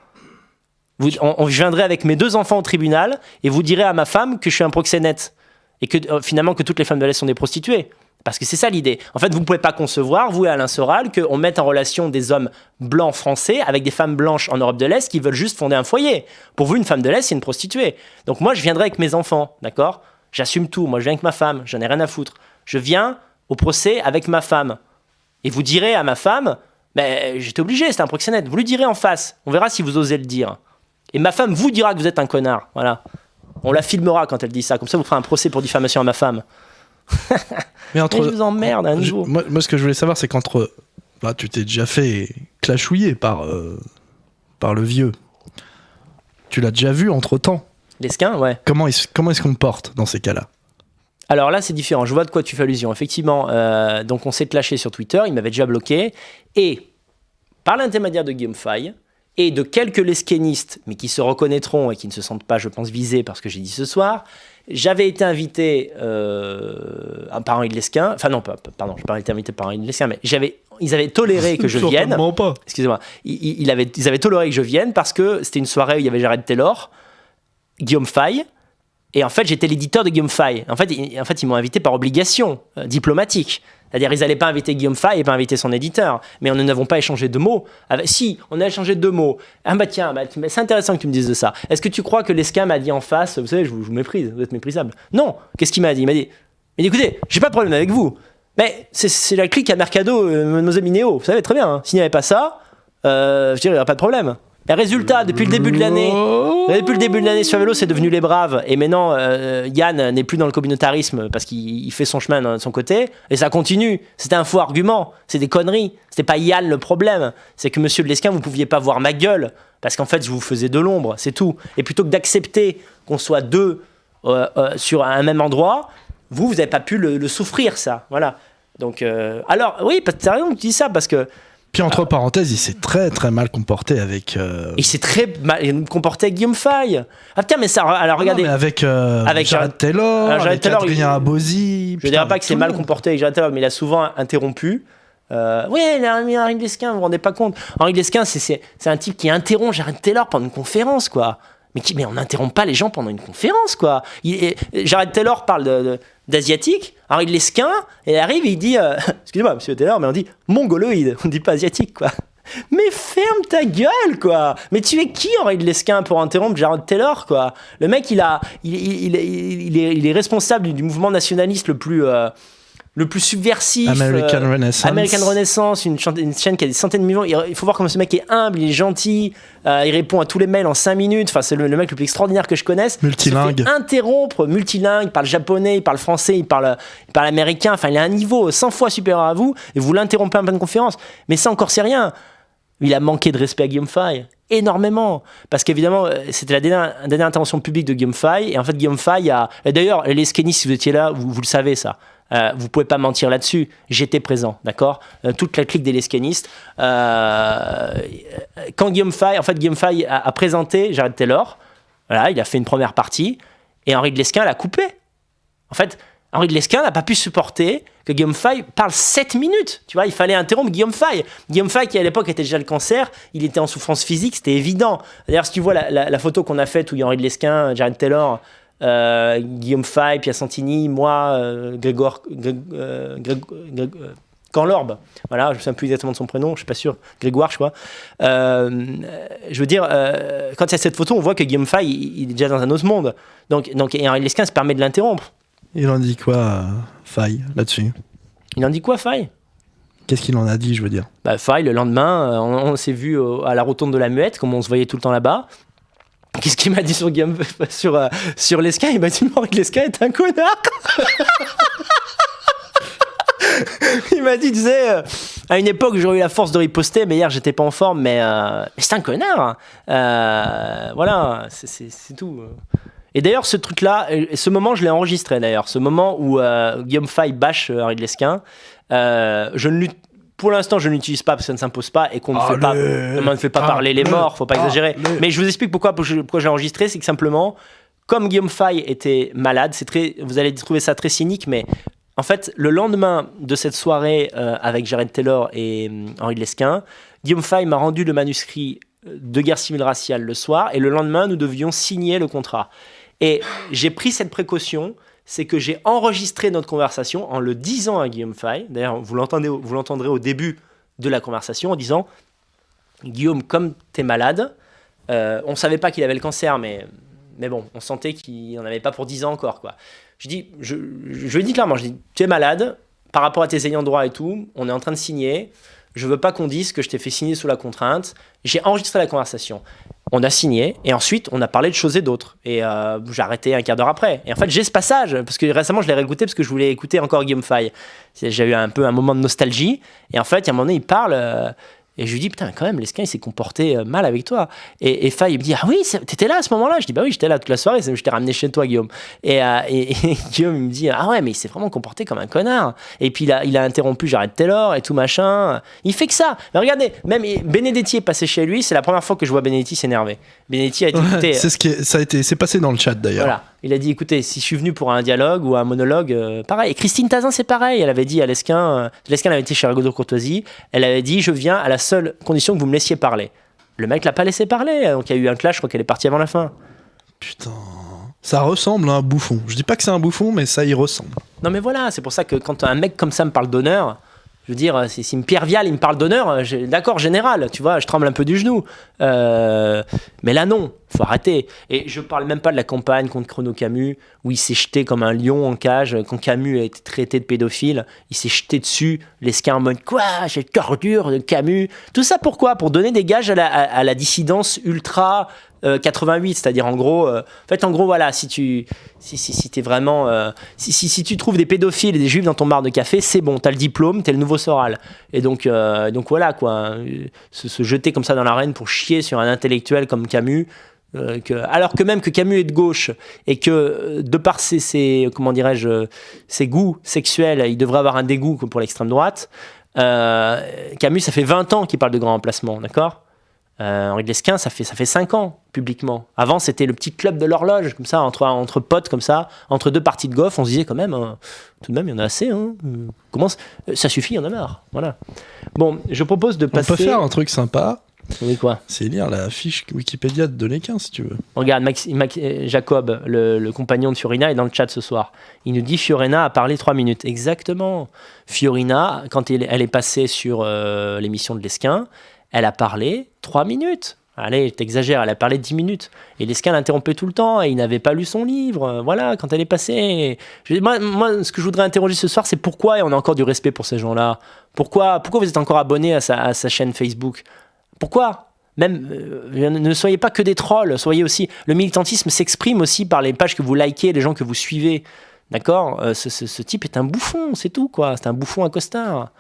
Je viendrai avec mes 2 enfants au tribunal, et vous direz à ma femme que je suis un proxénète. et que finalement que toutes les femmes de l'Est sont des prostituées. Parce que c'est ça l'idée. En fait, vous ne pouvez pas concevoir, vous et Alain Soral, qu'on mette en relation des hommes blancs français avec des femmes blanches en Europe de l'Est qui veulent juste fonder un foyer. Pour vous, une femme de l'Est, c'est une prostituée. Donc moi, je viendrai avec mes enfants, d'accord ? J'assume tout. Moi, je viens avec ma femme. J'en ai rien à foutre. Je viens au procès avec ma femme. Et vous direz à ma femme, j'étais obligé, c'était un proxénète. Vous lui direz en face. On verra si vous osez le dire. Et ma femme vous dira que vous êtes un connard. Voilà. On la filmera quand elle dit ça. Comme ça, vous ferez un procès pour diffamation à ma femme. Mais je vous emmerde un jour. Moi, ce que je voulais savoir, c'est qu'entre... Là, tu t'es déjà fait clashouiller par le vieux. Tu l'as déjà vu entre-temps. Lesquin, ouais. Comment est-ce qu'on porte dans ces cas-là ? Alors là, c'est différent. Je vois de quoi tu fais allusion. Effectivement, donc on s'est clashé sur Twitter. Il m'avait déjà bloqué. Et par l'intermédiaire de Guillaume Fay et de quelques lesquénistes, mais qui se reconnaîtront et qui ne se sentent pas, je pense, visés par ce que j'ai dit ce soir, j'avais été invité par Henri de Lesquin. Enfin non, pardon, je n'ai pas été invité par Henri de Lesquin, mais ils avaient toléré que je vienne. Pas. Excusez-moi. Ils avaient toléré que je vienne parce que c'était une soirée où il y avait Jared Taylor, Guillaume Fay, et en fait, j'étais l'éditeur de Guillaume Fay. En fait, ils m'ont invité par obligation diplomatique. C'est-à-dire, ils n'allaient pas inviter Guillaume Fay et pas inviter son éditeur. Mais nous n'avons pas échangé de mots. Si, on a échangé 2 mots. Tiens, c'est intéressant que tu me dises de ça. Est-ce que tu crois que Lesquin m'a dit en face, vous savez, je vous méprise, vous êtes méprisable. Non, qu'est-ce qu'il m'a dit ? Il m'a dit, écoutez, j'ai pas de problème avec vous. Mais c'est la clique à Mercado, Mademoiselle Minéo. Vous savez très bien, hein. S'il n'y avait pas ça, je dirais, il n'y aurait pas de problème. Et résultat, depuis le début de l'année sur Vélo, c'est devenu les braves. Et maintenant, Yann n'est plus dans le communautarisme parce qu'il fait son chemin de son côté. Et ça continue. C'était un faux argument. C'est des conneries. C'était pas Yann le problème. C'est que monsieur de Lesquin, vous pouviez pas voir ma gueule. Parce qu'en fait, je vous faisais de l'ombre. C'est tout. Et plutôt que d'accepter qu'on soit 2 sur un même endroit, vous n'avez pas pu le souffrir, ça. Voilà. Donc, alors, oui, t'as raison, tu dis ça parce que. Puis entre parenthèses, il s'est très très mal comporté avec. Il s'est très mal comporté avec Guillaume Fay. Ah putain, mais ça. Alors regardez. Non, mais avec Jared Taylor, avec Adrien Abosi. Je ne dirais pas que c'est mal comporté avec Jared Taylor, mais il a souvent interrompu. Oui, il a mis Henri de Lesquin, vous vous rendez pas compte. Henri de Lesquin, c'est un type qui interrompt Jared Taylor pendant une conférence, quoi. Mais on n'interrompt pas les gens pendant une conférence, quoi. Jared Taylor parle d'asiatique, Henri de Lesquin, et il arrive et il dit excusez-moi, monsieur Taylor, mais on dit mongoloïde, on ne dit pas asiatique, quoi. Mais ferme ta gueule, quoi. Mais tu es qui, Henri de Lesquin, pour interrompre Jared Taylor, quoi. Le mec, il est responsable du mouvement nationaliste le plus subversif. American Renaissance, une chaîne qui a des centaines de millions. Il faut voir comment ce mec est humble, il est gentil, il répond à tous les mails en 5 minutes. Enfin, c'est le mec le plus extraordinaire que je connaisse. Multilingue. Il se fait interrompre, multilingue, il parle japonais, il parle français, il parle américain. Enfin, il a un niveau 100 fois supérieur à vous et vous l'interrompez en pleine conférence. Mais ça encore, c'est rien. Il a manqué de respect à Guillaume Fay. Énormément. Parce qu'évidemment, c'était la dernière intervention publique de Guillaume Fay. Et en fait, Guillaume Fay a. Et d'ailleurs, les lesquénistes, si vous étiez là, vous le savez, ça. Vous pouvez pas mentir là-dessus. J'étais présent, d'accord. Toute la clique des lesquénistes. Quand Guillaume Fay a présenté Jared Taylor, voilà, il a fait une première partie, et Henri de Lesquin l'a coupé. En fait, Henri de Lesquin n'a pas pu supporter que Guillaume Fay parle 7 minutes. Tu vois, il fallait interrompre Guillaume Fay. Guillaume Fay, qui à l'époque était déjà le cancer, il était en souffrance physique, c'était évident. D'ailleurs, si tu vois la photo qu'on a faite où il y a Henri de Lesquin, Jared Taylor, Guillaume Fay, Pierre Santini, moi, Grégoire Canlorbe, voilà, je ne me souviens plus exactement de son prénom, je ne suis pas sûr, Grégoire, je crois. Je veux dire, quand il y a cette photo, on voit que Guillaume Fay, il est déjà dans un autre monde. Donc et Henri Lesquin se permet de l'interrompre. Il en dit quoi, Fay, là-dessus ? Il en dit quoi, Fay ? Qu'est-ce qu'il en a dit, je veux dire ? Fay, le lendemain, on s'est vu à la rotonde de la Muette, comme on se voyait tout le temps là-bas. Qu'est-ce qu'il m'a dit sur Lesquin ? Il m'a dit Henri Lesquin est un connard. Il m'a dit, tu sais, à une époque j'aurais eu la force de riposter, mais hier j'étais pas en forme, mais c'est un connard. Voilà, c'est tout. Et d'ailleurs, ce truc-là, ce moment, je l'ai enregistré d'ailleurs, ce moment où Guillaume Fay bâche Henri de Lesquin. Pour l'instant, je ne l'utilise pas parce que ça ne s'impose pas et qu'on ne fait pas parler les morts, faut pas exagérer. Mais je vous explique pourquoi j'ai enregistré, c'est que simplement, comme Guillaume Fay était malade, vous allez trouver ça très cynique, mais en fait, le lendemain de cette soirée avec Jared Taylor et Henri de Lesquin, Guillaume Fay m'a rendu le manuscrit de Guerre civile raciale le soir, et le lendemain, nous devions signer le contrat. Et j'ai pris cette précaution, c'est que j'ai enregistré notre conversation en le disant à Guillaume Fay. D'ailleurs, vous l'entendrez au début de la conversation en disant « Guillaume, comme t'es malade, on savait pas qu'il avait le cancer, mais bon, on sentait qu'il n'en avait pas pour 10 ans encore. » quoi. Je lui dis clairement, tu es malade, par rapport à tes ayants droit et tout, on est en train de signer, je veux pas qu'on dise que je t'ai fait signer sous la contrainte. J'ai enregistré la conversation. On a signé et ensuite on a parlé de choses et d'autres. Et j'ai arrêté un quart d'heure après. Et en fait, j'ai ce passage parce que récemment je l'ai réécouté parce que je voulais écouter encore Guillaume Fay. J'ai eu un peu un moment de nostalgie. Et en fait, il y a un moment donné, il parle. Et je lui dis, putain, quand même, Lesquin, il s'est comporté mal avec toi. Et Fay, il me dit, ah oui, t'étais là à ce moment-là? Je dis, bah oui, j'étais là toute la soirée, je t'ai ramené chez toi, Guillaume. Et Guillaume, il me dit, ah ouais, mais il s'est vraiment comporté comme un connard. Et puis il a interrompu Jared Taylor et tout machin. Il fait que ça. Mais regardez, même Benedetti est passé chez lui, c'est la première fois que je vois Benedetti s'énerver. Benedetti a dit, écoutez. C'est passé dans le chat d'ailleurs. Voilà. Il a dit, écoutez, si je suis venu pour un dialogue ou un monologue, pareil. Et Christine Tazin, c'est pareil. Elle avait dit à Lesquin, Lesquin avait été chez Rigaud Courtoisie, elle avait dit, je viens à la seule condition que vous me laissiez parler. Le mec l'a pas laissé parler, donc il y a eu un clash, je crois qu'elle est partie avant la fin. Putain, ça ressemble à un bouffon. Je dis pas que c'est un bouffon, mais ça y ressemble. Non mais voilà, c'est pour ça que quand un mec comme ça me parle d'honneur, je veux dire, si Pierre Vial il me parle d'honneur, d'accord, général, tu vois, je tremble un peu du genou. Mais là non, faut arrêter. Et je parle même pas de la campagne contre Chrono Camus, où il s'est jeté comme un lion en cage, quand Camus a été traité de pédophile, il s'est jeté dessus, Lesquin en mode, quoi, j'ai le cœur dur de Camus. Tout ça pourquoi? Pour donner des gages à la dissidence ultra 88, c'est-à-dire en gros, voilà, si t'es vraiment, si tu trouves des pédophiles et des juifs dans ton bar de café, c'est bon, t'as le diplôme, t'es le nouveau Soral. Et donc voilà quoi, se jeter comme ça dans l'arène pour chier sur un intellectuel comme Camus, alors que même que Camus est de gauche et que de par ses goûts sexuels, il devrait avoir un dégoût pour l'extrême droite. Camus, ça fait 20 ans qu'il parle de grand emplacement, d'accord? Henri de Lesquin, ça fait 5 ans, publiquement. Avant, c'était le petit club de l'horloge, comme ça, entre potes, comme ça, entre deux parties de golf, on se disait quand même, tout de même, il y en a assez, hein. Ça suffit, il y en a marre. Voilà. Bon, je propose de passer... On peut faire un truc sympa. Oui, quoi? C'est lire la fiche Wikipédia de Lesquin, si tu veux. Regarde, Jacob, le compagnon de Fiorina, est dans le chat ce soir. Il nous dit Fiorina a parlé 3 minutes. Exactement. Fiorina, quand elle est passée sur l'émission de Lesquin, elle a parlé 3 minutes. Allez, t'exagères, elle a parlé 10 minutes. Et Lesquin l'interrompait tout le temps et il n'avait pas lu son livre. Voilà, quand elle est passée. Moi, ce que je voudrais interroger ce soir, c'est pourquoi, et on a encore du respect pour ces gens-là, pourquoi vous êtes encore abonné à sa chaîne Facebook? Pourquoi? Même, ne soyez pas que des trolls, soyez aussi... Le militantisme s'exprime aussi par les pages que vous likez, les gens que vous suivez. D'accord? Ce type est un bouffon, c'est tout, quoi. C'est un bouffon à costard.